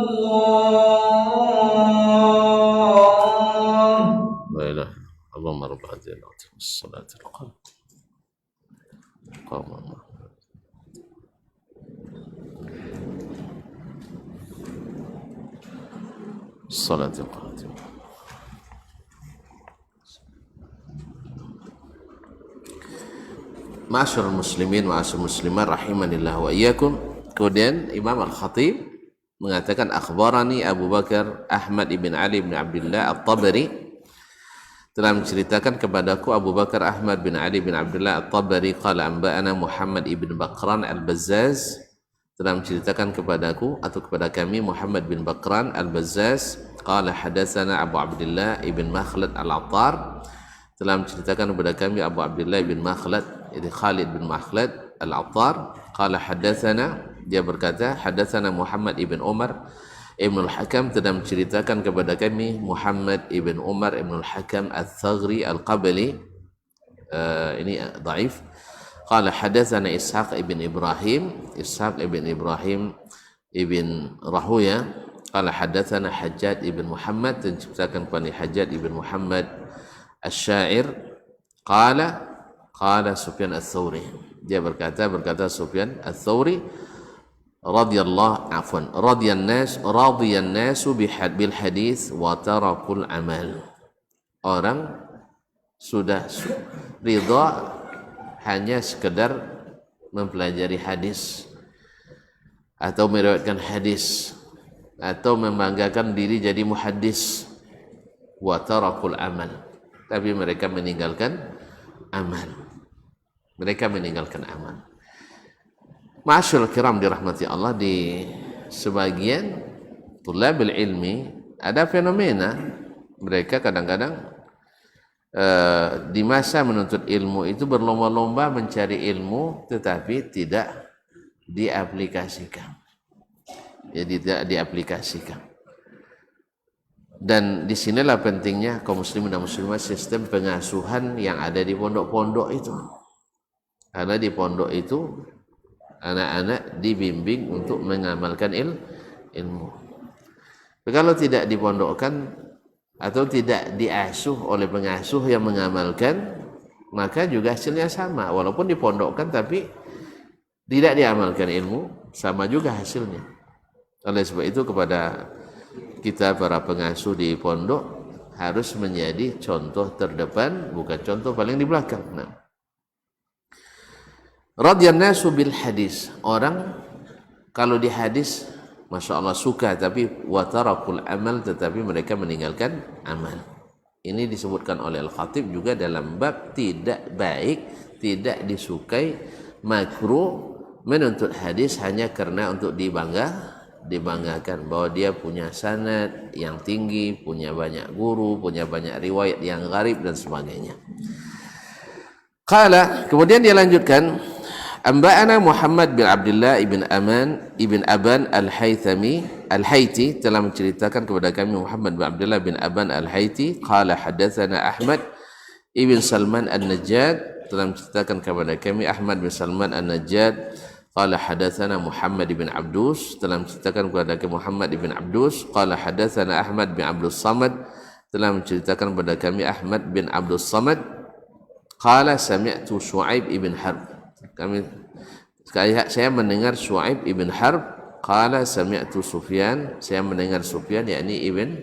illallah. La ilaha Allahumma rabb hadhihi as-salati al-qam. Salati al-qam. Ma'asyiral muslimin, ma'asyiral muslimat rahimanillah wa iyyakum. Kemudian Imam Al-Khatib mengatakan akhbarani Abu Bakar Ahmad ibn Ali ibn Abdullah At-Tabari telah menceritakan kepadaku Abu Bakar Ahmad bin Ali bin Abdullah At-Tabari qala anba'ana Muhammad ibn Bakran Al-Bazzaz telah menceritakan kepadaku atau kepada kami Muhammad bin Bakran Al-Bazzaz qala hadatsana Abu Abdullah ibn Makhlad Al-Attar telah menceritakan kepada kami Abu Abdullah bin Makhlad yaitu Khalid bin Makhlad Al-Attar qala hadatsana dia berkata hadatsana Muhammad ibn Umar Ibn al-Hakam telah menceritakan kepada kami Muhammad ibn Umar Ibn al-Hakam al-Thagri al-Qabali ini dhaif qala hadatsana Ishaq ibn Ibrahim ibn Rahuya qala hadatsana Hajjaj ibn Muhammad dan menceritakan kepada Hajjaj ibn Muhammad Asy-Syair qala Sufyan ats-Tsauri dia berkata Sufyan ats-Tsauri radiyallahu radiyan nasu bil hadis wa tarakul amal. Orang sudah ridha hanya sekedar mempelajari hadis atau meriwayatkan hadis atau membanggakan diri jadi muhaddis wa tarakul amal, tapi mereka meninggalkan amal. Ma'asyiral kiram dirahmati Allah, di sebagian thulabil ilmi ada fenomena mereka kadang-kadang di masa menuntut ilmu itu berlomba-lomba mencari ilmu tetapi tidak diaplikasikan. Jadi tidak diaplikasikan. Dan disinilah pentingnya kaum muslimin dan muslimat sistem pengasuhan yang ada di pondok-pondok itu. Karena di pondok itu anak-anak dibimbing untuk mengamalkan ilmu. Kalau tidak dipondokkan atau tidak diasuh oleh pengasuh yang mengamalkan, maka juga hasilnya sama. Walaupun dipondokkan tapi tidak diamalkan ilmu, sama juga hasilnya. Oleh sebab itu kepada kita para pengasuh di pondok harus menjadi contoh terdepan, bukan contoh paling di belakang. Nah, radyan nasu bil hadis. Orang kalau di hadis Masya Allah suka, tapi watarakul amal, tetapi mereka meninggalkan amal. Ini disebutkan oleh Al-Khatib juga dalam bab tidak baik, tidak disukai, makruh menuntut hadis hanya karena untuk dibanggakan bahwa dia punya sanad yang tinggi, punya banyak guru, punya banyak riwayat yang gharib dan sebagainya. Kemudian dia lanjutkan, Amba'ana Muhammad bin Abdullah ibn Aban al-Hayti telah menceritakan kepada kami Muhammad bin Abdullah bin Aban al-Hayti. Qala hadatsana Ahmad ibn Salman an-Najjad, telah menceritakan kepada kami Ahmad bin Salman an-Najjad. Qala hadatsana Muhammad bin Abdus, telah menceritakan kepada kami Muhammad bin Abdus. Qala hadatsana Ahmad bin Abdus Samad, telah menceritakan kepada kami Ahmad bin Abdus Samad. Qala sami'tu Shu'aib ibn Harb, saya mendengar Shu'aib ibn Harb. Qala sami'tu Sufyan, saya mendengar Sufyan, yakni ibn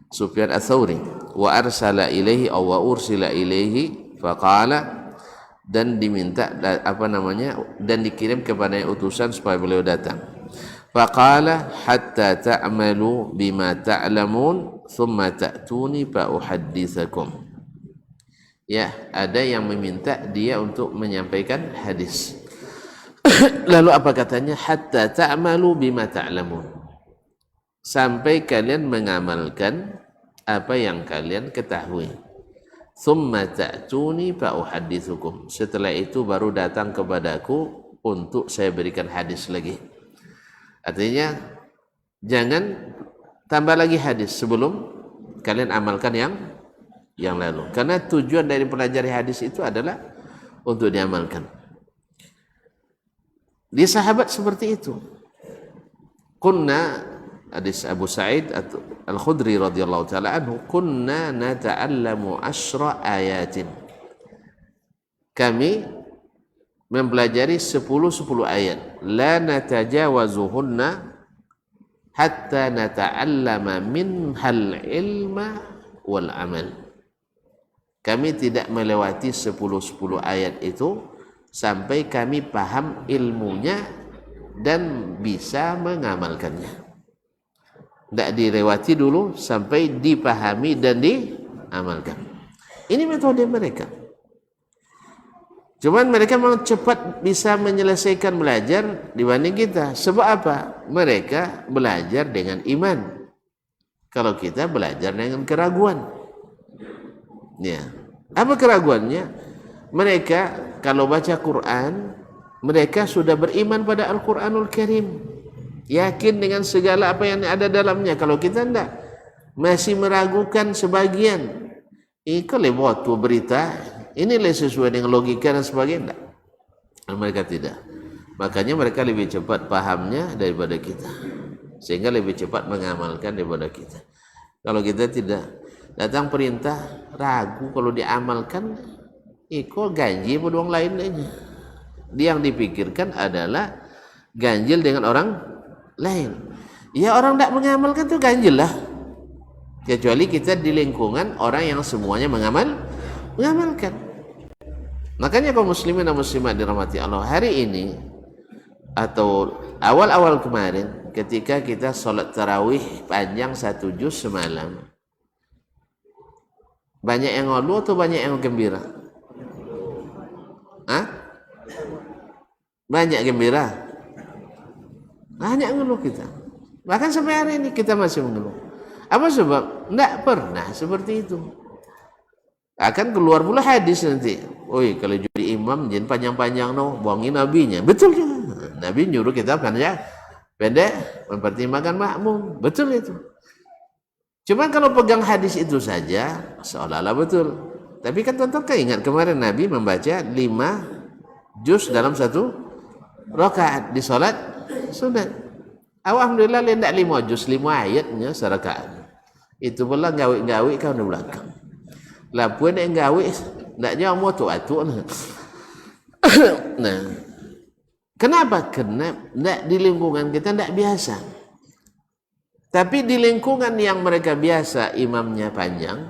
Sufyan Ats-Tsauri. Wa arsala ilaihi aw wa ursila ilaihi faqala, dan diminta dan dikirim kepada utusan supaya beliau datang. Faqala hatta ta'malu bima ta'lamun thumma ta'tuni fa uhadditsakum. Ya, ada yang meminta dia untuk menyampaikan hadis. Lalu apa katanya? Hatta ta'malu bima ta'lamun, sampai kalian mengamalkan apa yang kalian ketahui. Thumma ta'tuni fa uhadditsukum, setelah itu baru datang kepadaku untuk saya berikan hadis lagi. Artinya jangan tambah lagi hadis sebelum kalian amalkan yang lalu, karena tujuan dari pelajari hadis itu adalah untuk diamalkan. Di sahabat seperti itu. Kunna, hadis Abu Sa'id Al-Khudri radhiyallahu taala anhu, kunna nata'allamu 10 ayatin. Kami mempelajari 10 ayat. La natajawazuhunna hatta nata'allama minhal ilma wal amal. Kami tidak melewati 10 ayat itu sampai kami paham ilmunya dan bisa mengamalkannya. Tidak dilewati dulu sampai dipahami dan diamalkan. Ini metode mereka. Cuman mereka memang cepat bisa menyelesaikan belajar dibanding kita. Sebab apa? Mereka belajar dengan iman. Kalau kita belajar dengan keraguan. Ya. Apa keraguannya? Mereka kalau baca Quran, mereka sudah beriman pada Al-Quranul Karim, yakin dengan segala apa yang ada dalamnya. Kalau kita tidak, masih meragukan sebagian. Kalau buat berita ini sesuai dengan logika dan sebagainya, tidak. Mereka tidak. Makanya mereka lebih cepat pahamnya daripada kita, sehingga lebih cepat mengamalkan daripada kita. Kalau kita tidak, datang perintah ragu, kalau diamalkan kok ganjil pada orang lain aja. Dia yang dipikirkan adalah ganjil dengan orang lain. Ya, orang tidak mengamalkan itu ganjil lah, kecuali kita di lingkungan orang yang semuanya mengamalkan. Makanya kaum muslimin dan muslimat dirahmati Allah, hari ini atau awal-awal kemarin ketika kita sholat tarawih panjang 1 juz semalam, banyak yang ngeluh atau banyak yang gembira? Banyak gembira, banyak ngeluh kita. Bahkan sampai hari ini kita masih mengeluh. Apa sebab? Tidak pernah seperti itu. Akan keluar pula hadis nanti. Oi, kalau jadi imam jangan panjang-panjang no, buangin nabinya. Betul juga. Nabi nyuruh kita pendek, mempertimbangkan makmum. Betul itu. Cuma kalau pegang hadis itu saja, seolah-olah betul. Tapi kan tonton ingat kemarin Nabi membaca 5 juz dalam 1 rakaat di salat sunat. Alhamdulillah lendak 5 juz, 5 ayatnya serakaat. Itu pula gawi-gawi kau di belakang. Lah pun yang gawi ndak jauh moto atuk. Nah, kenapa? Karena ndak di lingkungan kita ndak biasa. Tapi di lingkungan yang mereka biasa imamnya panjang,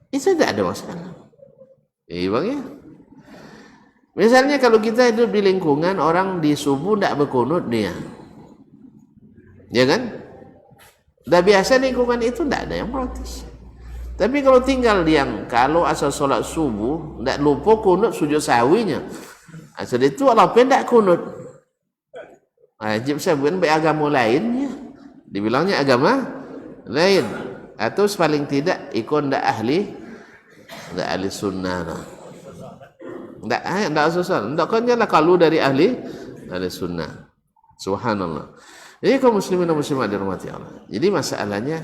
itu tidak ada masalah. Iya bang ya. Misalnya kalau kita hidup di lingkungan orang di subuh tidak berkunut dia, ya kan? Dah biasa lingkungan itu tidak ada yang protes. Tapi kalau tinggal yang kalau asal sholat subuh tidak lupa kunut sujud sawinya, asal itu Allah pendak kunut. Wajib saya bukan beragama lainnya. Dibilangnya agama lain atau paling tidak ikut ndak ahli sunnah ndak sosial ndak kan lah kalau dari ahli sunnah. Subhanallah. Jadi kaum muslimin dan muslimat dirahmati Allah. Jadi masalahnya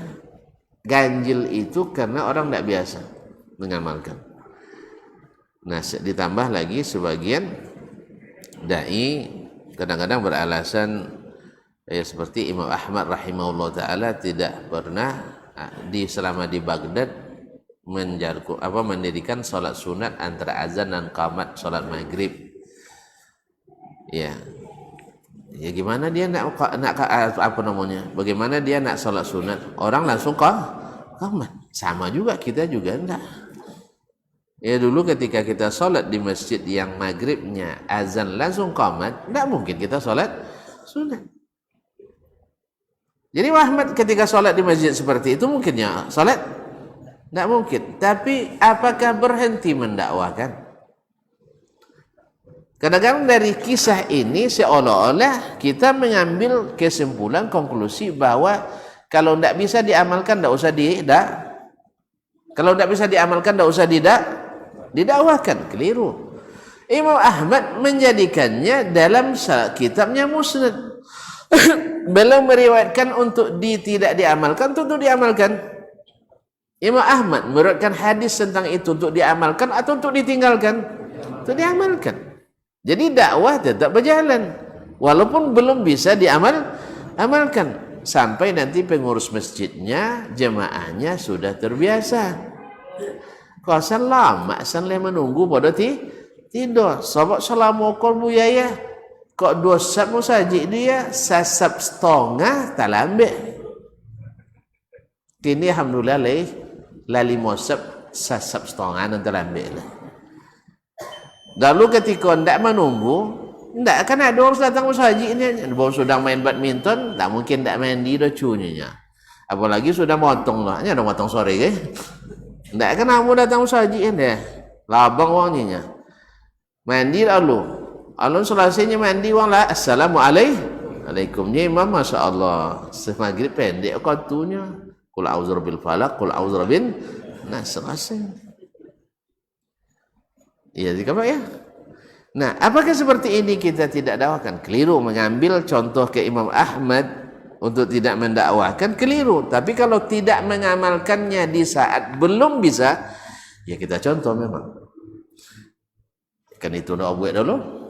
ganjil itu karena orang ndak biasa mengamalkan. Nah, ditambah lagi sebagian dai kadang-kadang beralasan seperti Imam Ahmad rahimahullah taala tidak pernah selama di Baghdad mendirikan salat sunat antara azan dan qamat salat maghrib. Ya gimana dia nak apa namanya? Bagaimana dia nak salat sunat? Orang langsung qamat. Sama juga kita juga enggak. Ya dulu ketika kita salat di masjid yang maghribnya azan langsung qamat, enggak mungkin kita salat sunat. Jadi Ahmad ketika sholat di masjid seperti itu mungkinnya sholat? Tidak mungkin. Tapi apakah berhenti mendakwakan? Kadang-kadang dari kisah ini seolah-olah kita mengambil kesimpulan konklusi bahwa kalau tidak bisa diamalkan tidak usah kalau tidak bisa diamalkan tidak usah didakwakan. Keliru. Imam Ahmad menjadikannya dalam kitabnya Musnad. Belum meriwayatkan untuk tidak diamalkan, untuk diamalkan. Imam Ahmad meriwayatkan hadis tentang itu untuk diamalkan atau untuk ditinggalkan? Untuk diamalkan. Jadi dakwah tetap berjalan walaupun belum bisa diamalkan sampai nanti pengurus masjidnya, jemaahnya sudah terbiasa. Kalau lama sanle menunggu pada tidur. Sebab salamualaikum bu yaya. Kok 2 sab mu saji dia sasab setengah tak lambat. Kini alhamdulillah lali mosab sasab setengah nanti lambat lah. Lalu ketika ndak menunggu, ndak akan ada orang datang mu saji ini. Baru sudah main badminton, tak mungkin ndak mandi dah cunyanya. Apalagi sudah motong lah, ini ada motong sore ke? Ndak akan kamu datang mu saji ini. Labang wanginya. Mandi lalu. Alun selesainya mandi wang lah assalamualaikumnya imam masya Allah semaghrib pendek waktunya kul a'udzu bil falaq kul a'udzu bin nas selesai. Iya jika Pak ya. Nah, apakah seperti ini kita tidak dakwakan? Keliru. Mengambil contoh ke Imam Ahmad untuk tidak mendakwakan keliru. Tapi kalau tidak mengamalkannya di saat belum bisa, ya kita contoh memang. Kan itu dah buat dulu.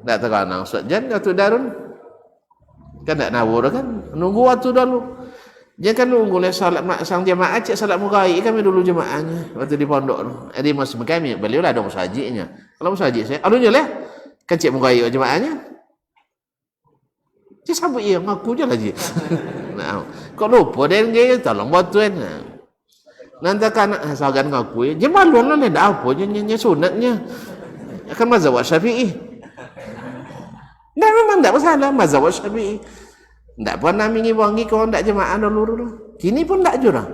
Tak terkenang Ustaz waktu darun kan tak nawur kan nunggu waktu dulu jangan nunggu le salat sang jemaah cek salat mukai kami dulu jemaahnya waktu di pondok di masjid kami beliau lah ada musajinya kalau musaji saya alunya leh kan cek mukai jemaahnya cek sabu iya ngaku je lagi nah kok lupa dan dia tolong bantuin nanti kan sagan ngaku jemaah lu lah dah apa nya sunatnya akan mazhab Syafi'i. Nah memang tidak masalah mazhab Syafi'i. Tidak pernah wangi kalau tidak jemaah dulu. Kini pun tidak jurah.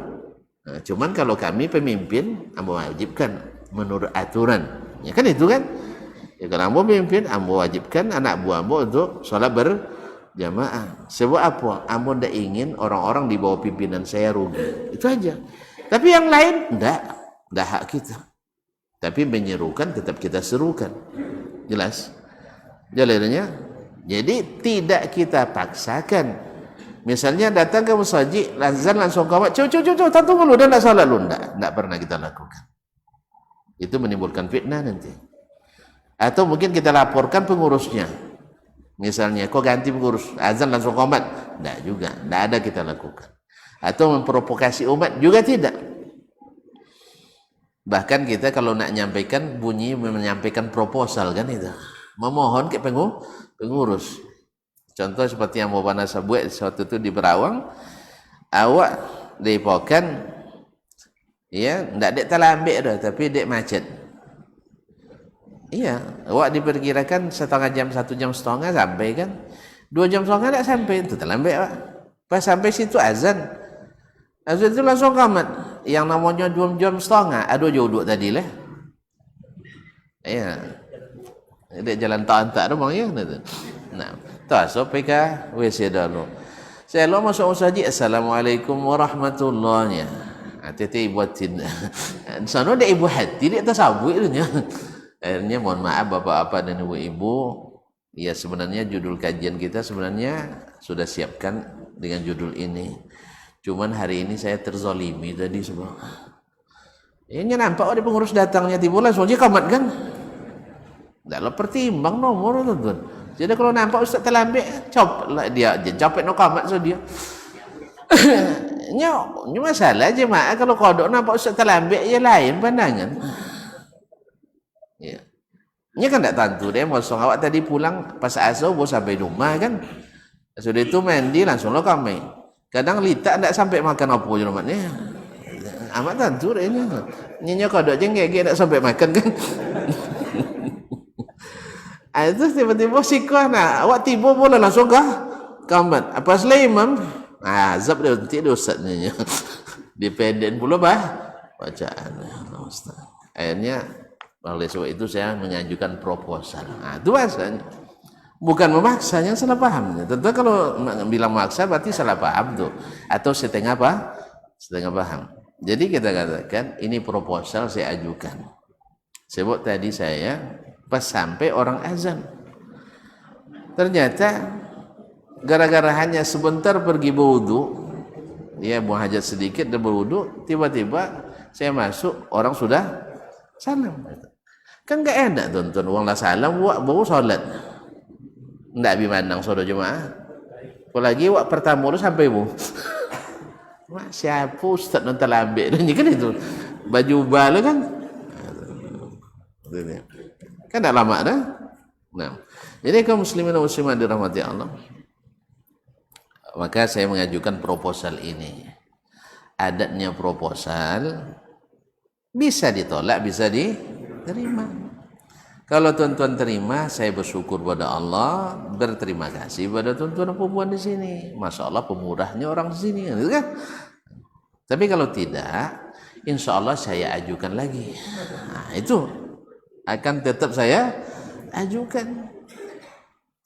Nah, cuman kalau kami pemimpin, ambo wajibkan menurut aturan. Ya kan itu kan? Ya kalau ambo pemimpin, ambo wajibkan anak buah ambo untuk sholat jamaah. Sebab apa? Amun tidak ingin orang-orang di bawah pimpinan saya rugi. Itu aja. Tapi yang lain enggak hak kita. Tapi menyerukan tetap kita serukan. Jelas? Jalannya. Jadi tidak kita paksakan. Misalnya datang ke masjid, azan langsung kawat, coba tunggu lu, dah nak salat lu. Enggak pernah kita lakukan. Itu menimbulkan fitnah nanti. Atau mungkin kita laporkan pengurusnya. Misalnya, kok ganti pengurus, azan langsung komat. Enggak juga, enggak ada kita lakukan. Atau memprovokasi umat, juga tidak. Bahkan kita kalau nak menyampaikan, bunyi menyampaikan proposal kan itu. Memohon ke pengurus. Contoh seperti yang Bapak Nasa buat suatu itu di Berawang, awak dipokan, ya, tidak dek terlambat dah, tapi dek macet. Iya, awak diperkirakan 1 jam setengah sampai kan, 2 jam setengah tidak sampai, itu terlambat awak. Pas sampai situ azan itu langsung kamat. Yang namanya 2 jam setengah, ada jodoh tadi lah. Iya, dek jalan tak tu bang ya. Nah. Tak sampai ke WC dulu. Saya lalu masuk masjid, Assalamualaikum warahmatullahi wabarakatuh. Hati-hati buatin. Sana ada ibu hati, dia tersabuk itu. Akhirnya mohon maaf bapak-bapak dan ibu-ibu. Ya sebenarnya judul kajian kita sebenarnya sudah siapkan dengan judul ini. Cuman hari ini saya terzolimi tadi sebab. Ini nampak ada pengurus datangnya tiba langsung aja kamat kan. Dalam pertimbang nomor tuan. Jadi kalau nampak ustaz terlambat, copot dia capek no kamat so dia. Ini masalah jemaah kalau kodok nampak ustaz terlambat ya lain pandangan. Ya. Ini kan tak tentu deh mosong awak tadi pulang pas asar baru sampai rumah kan. Sudah itu mandi langsung lo kami. Kadang litak tak sampai makan apa je rumahnya. Amat tentu deh ini. Ini kodok je ngege tak sampai makan kan. Itu tiba-tiba sikah nak awak tiba pula langsung kah kamat apa imam azab dia nanti dosanya dependen pula bacaan ustaz. Akhirnya oleh sebab itu saya mengajukan proposal. Itu bahasanya bukan memaksanya, salah pahamnya. Tentu kalau bilang memaksa berarti salah paham tuh atau setengah paham. Jadi kita katakan ini proposal saya ajukan. Sebab tadi saya pas sampai orang azan, ternyata gara-gara hanya sebentar pergi berwudu, dia buang hajat sedikit dan berwudu, tiba-tiba saya masuk orang sudah salam. Kan gak enak tuan-tuan, orang lah salam buat baru solat, ndak bimandang saudara jemaah. Apalagi wak pertama tu sampai bu, mak siapa ustaz non terlambat ni kan itu baju bala kan. Kan tak lama dah. Nah, jadi kaum muslimin dan muslimat dirahmati Allah. Maka saya mengajukan proposal ini. Adatnya proposal bisa ditolak, bisa diterima. Kalau tuan-tuan terima, saya bersyukur pada Allah, berterima kasih pada tuan-tuan dan perempuan di sini. Masya Allah pemurahnya orang di sini, kan? Tapi kalau tidak, insya Allah saya ajukan lagi. Nah, itu akan tetap saya ajukan.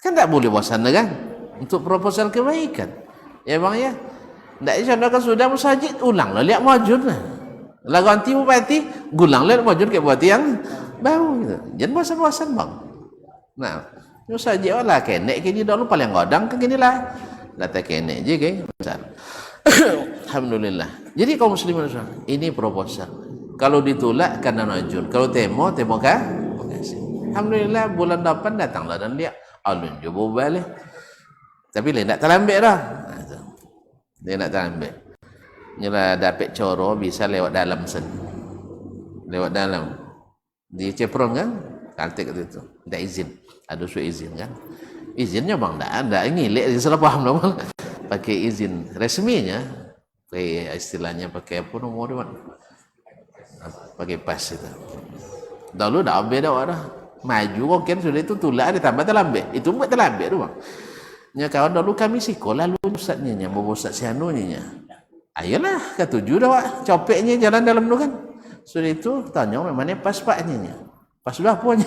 Kan tak boleh bosan kan untuk proposal kebaikan. Ya bang ya. Tak insya-Allah sudah musajid ulanglah lihat wajud lah. Lagu anti bupati gulang lihat wajud ke buat yang baru gitu. Jangan bosan-bosan bang. Nah, musajid lah kenek kini dulu paling godang ke gini lah. Lata kenek je ke. Alhamdulillah. Jadi kaum muslimin ini proposal. Kalau ditolak karena najun, kalau temo kah? Alhamdulillah bulan 8 datanglah dan dia alun jauh balik. Tapi dia nak terlambat dah. Dia nak terlambat. Nyalah dapat coro bisa lewat dalam sen. Lewat dalam. Di Cepron kan? Kaltek itu. Tak izin. Ada surat izin kan? Izinnya bang tak ada. Ngilik salah paham dah. Pakai izin resminya. Pakai istilahnya pakai apa nomor dia? Pakai pas itu. Dulu dah beda dah. Maju kan sudah itu tulak ada tambah terlambat. Itu buat terlambat tu bang. Nya kawan dulu kami sekolah lalu ustaznya nya bawa ustaz sianu nya. Ayolah ketujuh dah wak. Copeknya jalan dalam tu kan. Sudah itu tanya mana pas paknya nya. Pas sudah punya.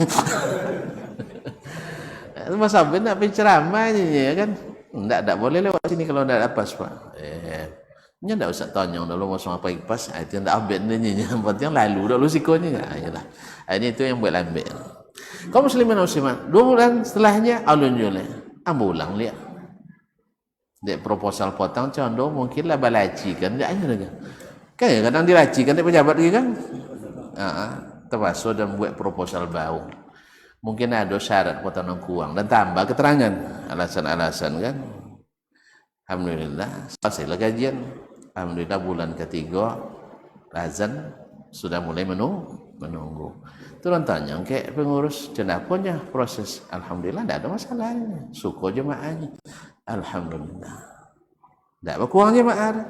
Masa ben nak penceramahnya kan. Tak boleh lewat sini kalau tak ada pas, Pak. Nya tak usah tanya dulu mau apa pas. Itu tak ambil dia. Yang penting lalu dulu sikonya. Yalah. Ini itu yang buat lambat. Kau muslimin muslimat, 2 bulan setelahnya alun jule. Ulang lihat. Dia proposal potong condong mungkinlah balaci kan. Dia hanya lagi. Kan kadang diracikan dia pejabat lagi kan. Termasuk dan buat proposal bau. Mungkin ada syarat potongan kuang dan tambah keterangan alasan-alasan kan. Alhamdulillah selesai kajian. Alhamdulillah bulan ketiga azan sudah mulai menunggu. Turun tanya ke pengurus kenapanya proses. Alhamdulillah tidak ada masalahnya. Syukur jemaahnya. Alhamdulillah. Tidak berkurang jemaah.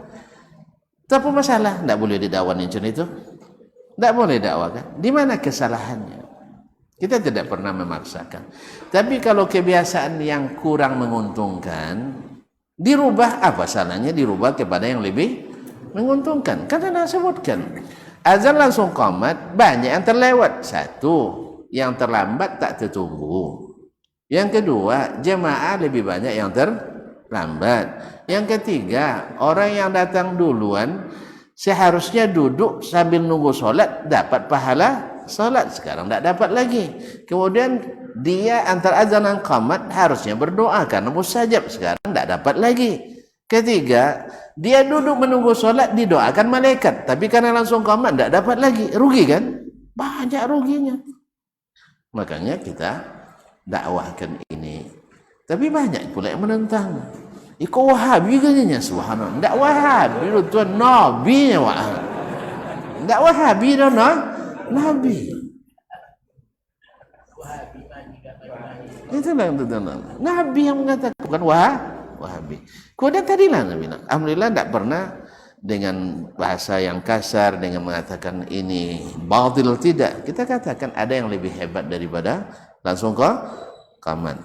Tapi masalah tidak boleh didakwain macam itu. Tidak boleh dakwakan. Di mana kesalahannya? Kita tidak pernah memaksakan. Tapi kalau kebiasaan yang kurang menguntungkan, dirubah, apa salahnya dirubah kepada yang lebih menguntungkan? Karena saya sebutkan, azan langsung qomat, banyak yang terlewat. 1, yang terlambat tak tertunggu. Yang kedua, jemaah lebih banyak yang terlambat. Yang ketiga, orang yang datang duluan seharusnya duduk sambil nunggu solat dapat pahala salat, sekarang tak dapat lagi. Kemudian dia antara azan dan qamat harusnya berdoa karena mustajab, sekarang tak dapat lagi. Ketiga, dia duduk menunggu solat didoakan malaikat, tapi karena langsung qamat tak dapat lagi. Rugi kan? Banyak ruginya. Makanya kita dakwahkan ini. Tapi banyak pula yang menentang. Ikut Wahabi katanya, subhanallah. Tak Wahabi tu tuan Nabi nya wah. Tak Wahabi dah Nabi. Itulah yang terkenal. Nabi yang mengatakan, bukan Wahabi. Kemudian tadilah Nabi. Alhamdulillah tak pernah dengan bahasa yang kasar, dengan mengatakan ini batil, tidak. Kita katakan ada yang lebih hebat daripada langsung ke qamat.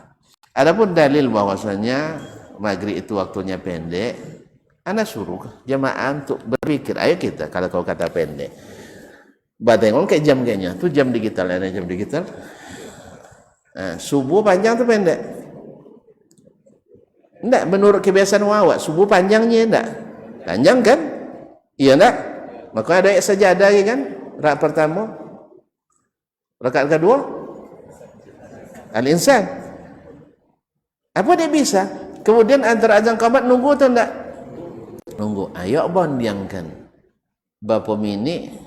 Adapun dalil bahwasanya maghrib itu waktunya pendek, ana suruh jemaah untuk berpikir. Ayo kita, kalau kau kata pendek, batengok kayak jam kayaknya, tu jam digital, ada jam digital. Subuh panjang tu pendek? Enggak, menurut kebiasaan awak, subuh panjangnya enggak? Panjang kan? Iya enggak? Maka ada ayat sajadah kan? Rakaat pertama. Rakaat kedua? Al-Insan. Apa dia bisa? Kemudian antara azan qamat nunggu atau enggak? Nunggu. Ayo bondiangkan. Berapa minit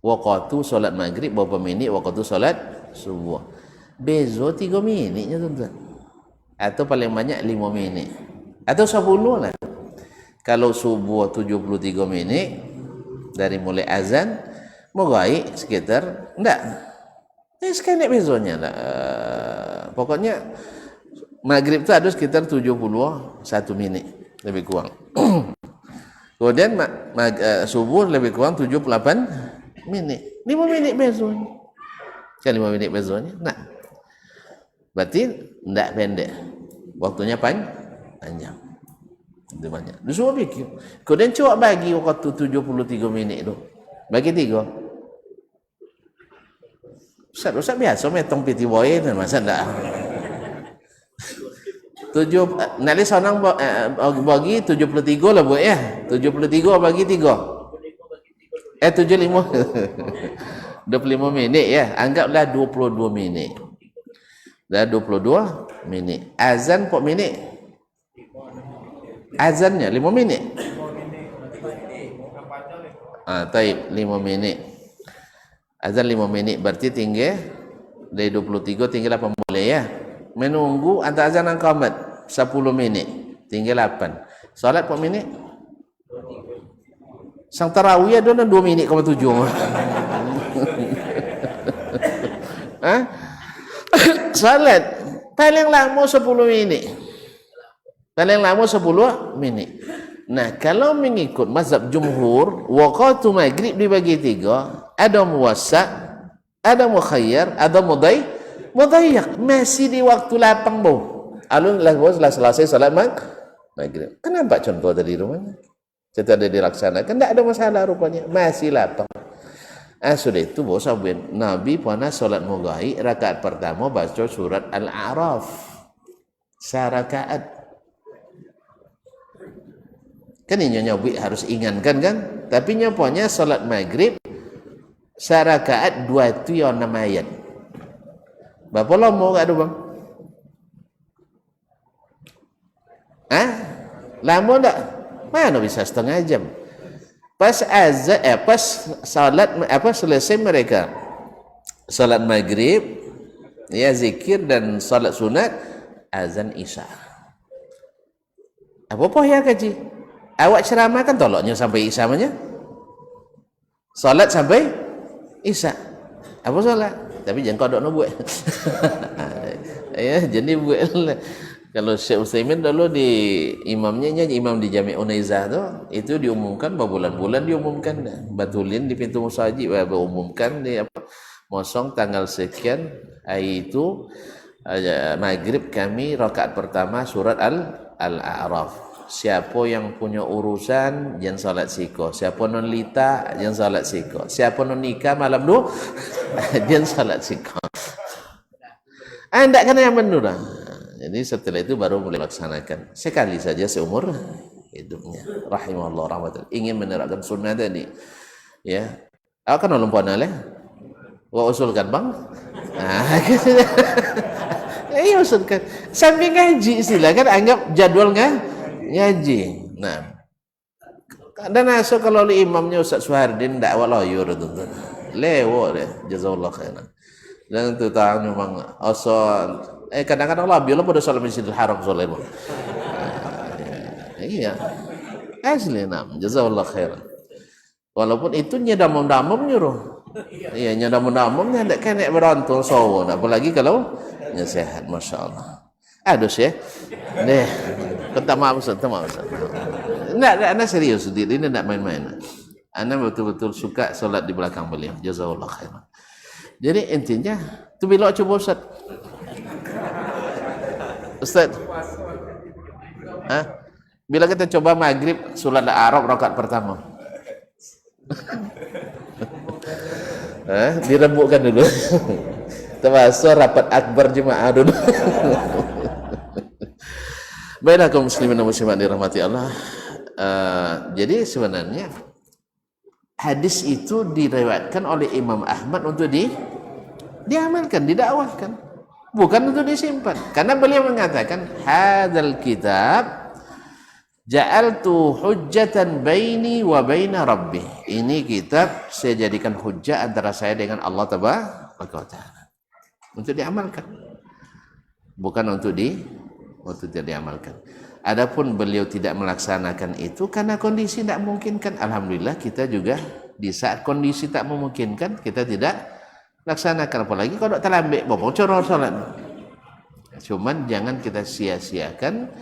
waktu solat maghrib, berapa minit waktu solat subuh. Bezo 3 minitnya tuan-tuan. Atau paling banyak 5 minit. Atau 10 lah. Kalau subuh 73 minit dari mulai azan, maghrib sekitar enggak. Sekian bezonya lah. Pokoknya maghrib tu ada sekitar 71 minit lebih kurang. Kemudian subuh lebih kurang 78 minit. 5 minit bezonya. Kan 5 minit bezonya. Nah. Berarti tidak pendek. Waktunya panjang. Itu banyak. Disuruh fikir. Kemudian coba bagi waktu 73 minit tu. Bagi 3. Ustaz biasa metong piti boy dan masa tak. 7 nanti seorang bagi 73 lah buat ya. 73 bagi 3. 75. 25 minit ya. Anggaplah 22 minit. Dah 22 minit. Azan 4 minit. Azannya 5 minit. Taib 5 minit. Azan 5 minit berarti tinggal dari 23 tinggal 8 boleh ya. Menunggu antara azan dan qamat 10 minit. Tinggal 8. Salat 4 minit. Sang tarawih ada 2 minit 7. Salat paling lama 10 minit. Paling lama 10 minit. Nah, kalau mengikut mazhab jumhur, waktu maghrib dibagi 3, ada muwassa', ada mukhayyar, ada mudayyak. Masih di waktu lapang bu. Alhamdulillah setelah selesai salat maghrib. Kenapa contoh tadi rumahnya? Setelah dilaksanakan, tidak ada masalah rupanya. Masih lapang. Sudah itu bos sabun Nabi pernah solat maghrib rakaat pertama baca surat Al-A'raf. Sarakaat. Kan ini nyobi harus ingatkan kan, tapi nyoponya salat maghrib sarakaat 2 tu yang 6 ayat. Berapa lama kat tu bang? Lama tak? Mana bisa setengah jam? Pas azan, pas salat selesai mereka salat maghrib, ya zikir dan salat sunat, azan isya. Apa ya kaji? Awak ceramah kan toloknya sampai isya namanya. Salat sampai isya. Apa salat? Tapi jangan kodok nak buat. Ya, jadi buat lah. Kalau Syekh Utsaimin dulu di imamnya imam di Jami' Unaizah tu, itu diumumkan berbulan-bulan diumumkan batulin di pintu musajid berumumkan di mosong tanggal sekian hari itu maghrib kami rakaat pertama surat Al-A'raf. Siapa yang punya urusan jangan salat siko, siapa non lita jangan salat siko, siapa non nikah malam tu jangan salat siko. Anda kena yang benar. Jadi setelah itu baru mulai laksanakan sekali saja seumur hidupnya. Rahimahullah rahmatullah. Ingin menerapkan sunnah tadi. Ya. Awak kan ulun puan lah. Wa usulkan bang. Iya usulkan. Sambil ngaji silakan anggap jadwal ngaji. Nah. Dan asal kalau imamnya Ustaz Suhardin dakwah loyur tuan. Lewo deh. Jazakallah khairan. Dan tu tahu memang asal kadang-kadang lah biarlah pada salat Masjidil Haram solat bang. Iya. Asli nam, jazakallah khairan. Walaupun itu nyedam-damam nyuruh. Iya, nyedam-damam nya ndak kena berantul sawo, apalagi kalau nya sehat, masya-Allah. Aduh Syekh. Deh. Minta maaf Ustaz, maaf Ustaz. Ndak serius ini ndak main-main. Ana betul-betul suka solat di belakang beliau. Jazakallah khairan. Jadi intinya tu bila coba Ustaz. Ustaz, bila kita coba maghrib surat Al-A'raf rakaat pertama, dirembukkan dulu, termasuk rapat akbar jemaah dulu. Baiklah kaum muslimin dan muslimat dirahmati Allah. Jadi sebenarnya hadis itu diriwayatkan oleh Imam Ahmad untuk diamalkan, didakwahkan. Bukan untuk disimpan. Karena beliau mengatakan hadzal kitab ja'altu hujjatan baini wa baina rabbi. Ini kitab saya jadikan hujjah antara saya dengan Allah Tabaraka wa taala. Untuk diamalkan. Bukan untuk tidak diamalkan. Adapun beliau tidak melaksanakan itu karena kondisi tidak memungkinkan. Alhamdulillah kita juga di saat kondisi tak memungkinkan kita tidak laksanakan, apalagi kalau terlambat bocor salat. Cuman jangan kita sia-siakan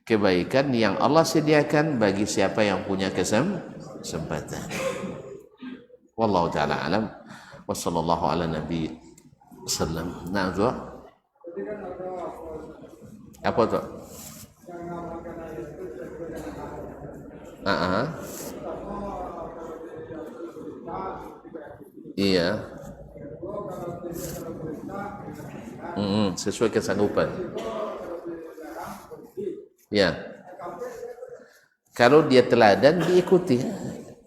kebaikan yang Allah sediakan bagi siapa yang punya kesempatan. Wallahu taala alam. Wassallallahu ala nabi sallam. Nah, tu apa tu? Iya. Sesuai kesanggupan. Ya. Kalau dia teladan diikuti,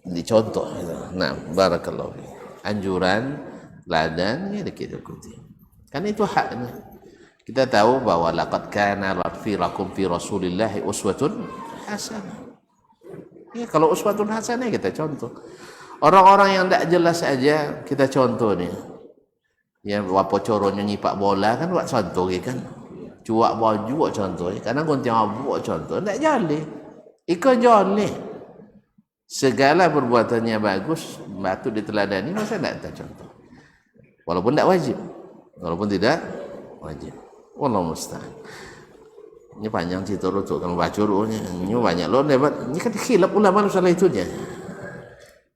dicontoh. Nah, barakallahu. Anjuran teladan ya diikuti. Kan itu haknya. Kita tahu bahwa laqad kana lakum fi Rasulillahi uswatun hasanah. Ya, kalau uswatun hasanah kita contoh. Orang-orang yang tidak jelas saja kita contoh nih. Ya, apa coronya nyipak bola kan buat contoh kan. Cuak baju buat contoh. Kadang gunting abu buat contoh. Tak jali. Ikut jali. Segala perbuatannya bagus, patut diteladani, masa tak contoh. Walaupun tak wajib. Walaupun tidak wajib. Wallahu musta'an. Ini panjang cerita rutuk kalau baca rutuknya. Ini banyak loh debat. Ini kan khilaf ulama masalah itunya.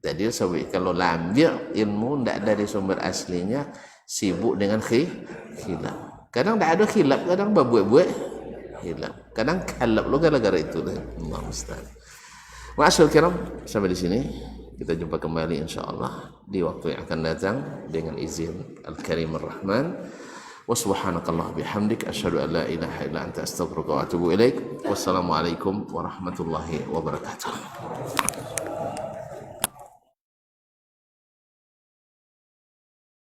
Jadi kalau ambil ilmu tidak dari sumber aslinya, sibuk dengan khilaf. Kadang tak ada khilaf, kadang berbuat-buat khilaf. Kadang kalap lo gara-gara itu. Allah musta'an. Ma'asyil kiram, sampai di sini kita jumpa kembali insyaallah di waktu yang akan datang dengan izin Al-Karim Ar-Rahman. Wa subhanakallah bihamdik asyhadu an la ilaha illa anta astaghfiruka wa atubu ilaik. Wassalamualaikum warahmatullahi wabarakatuh.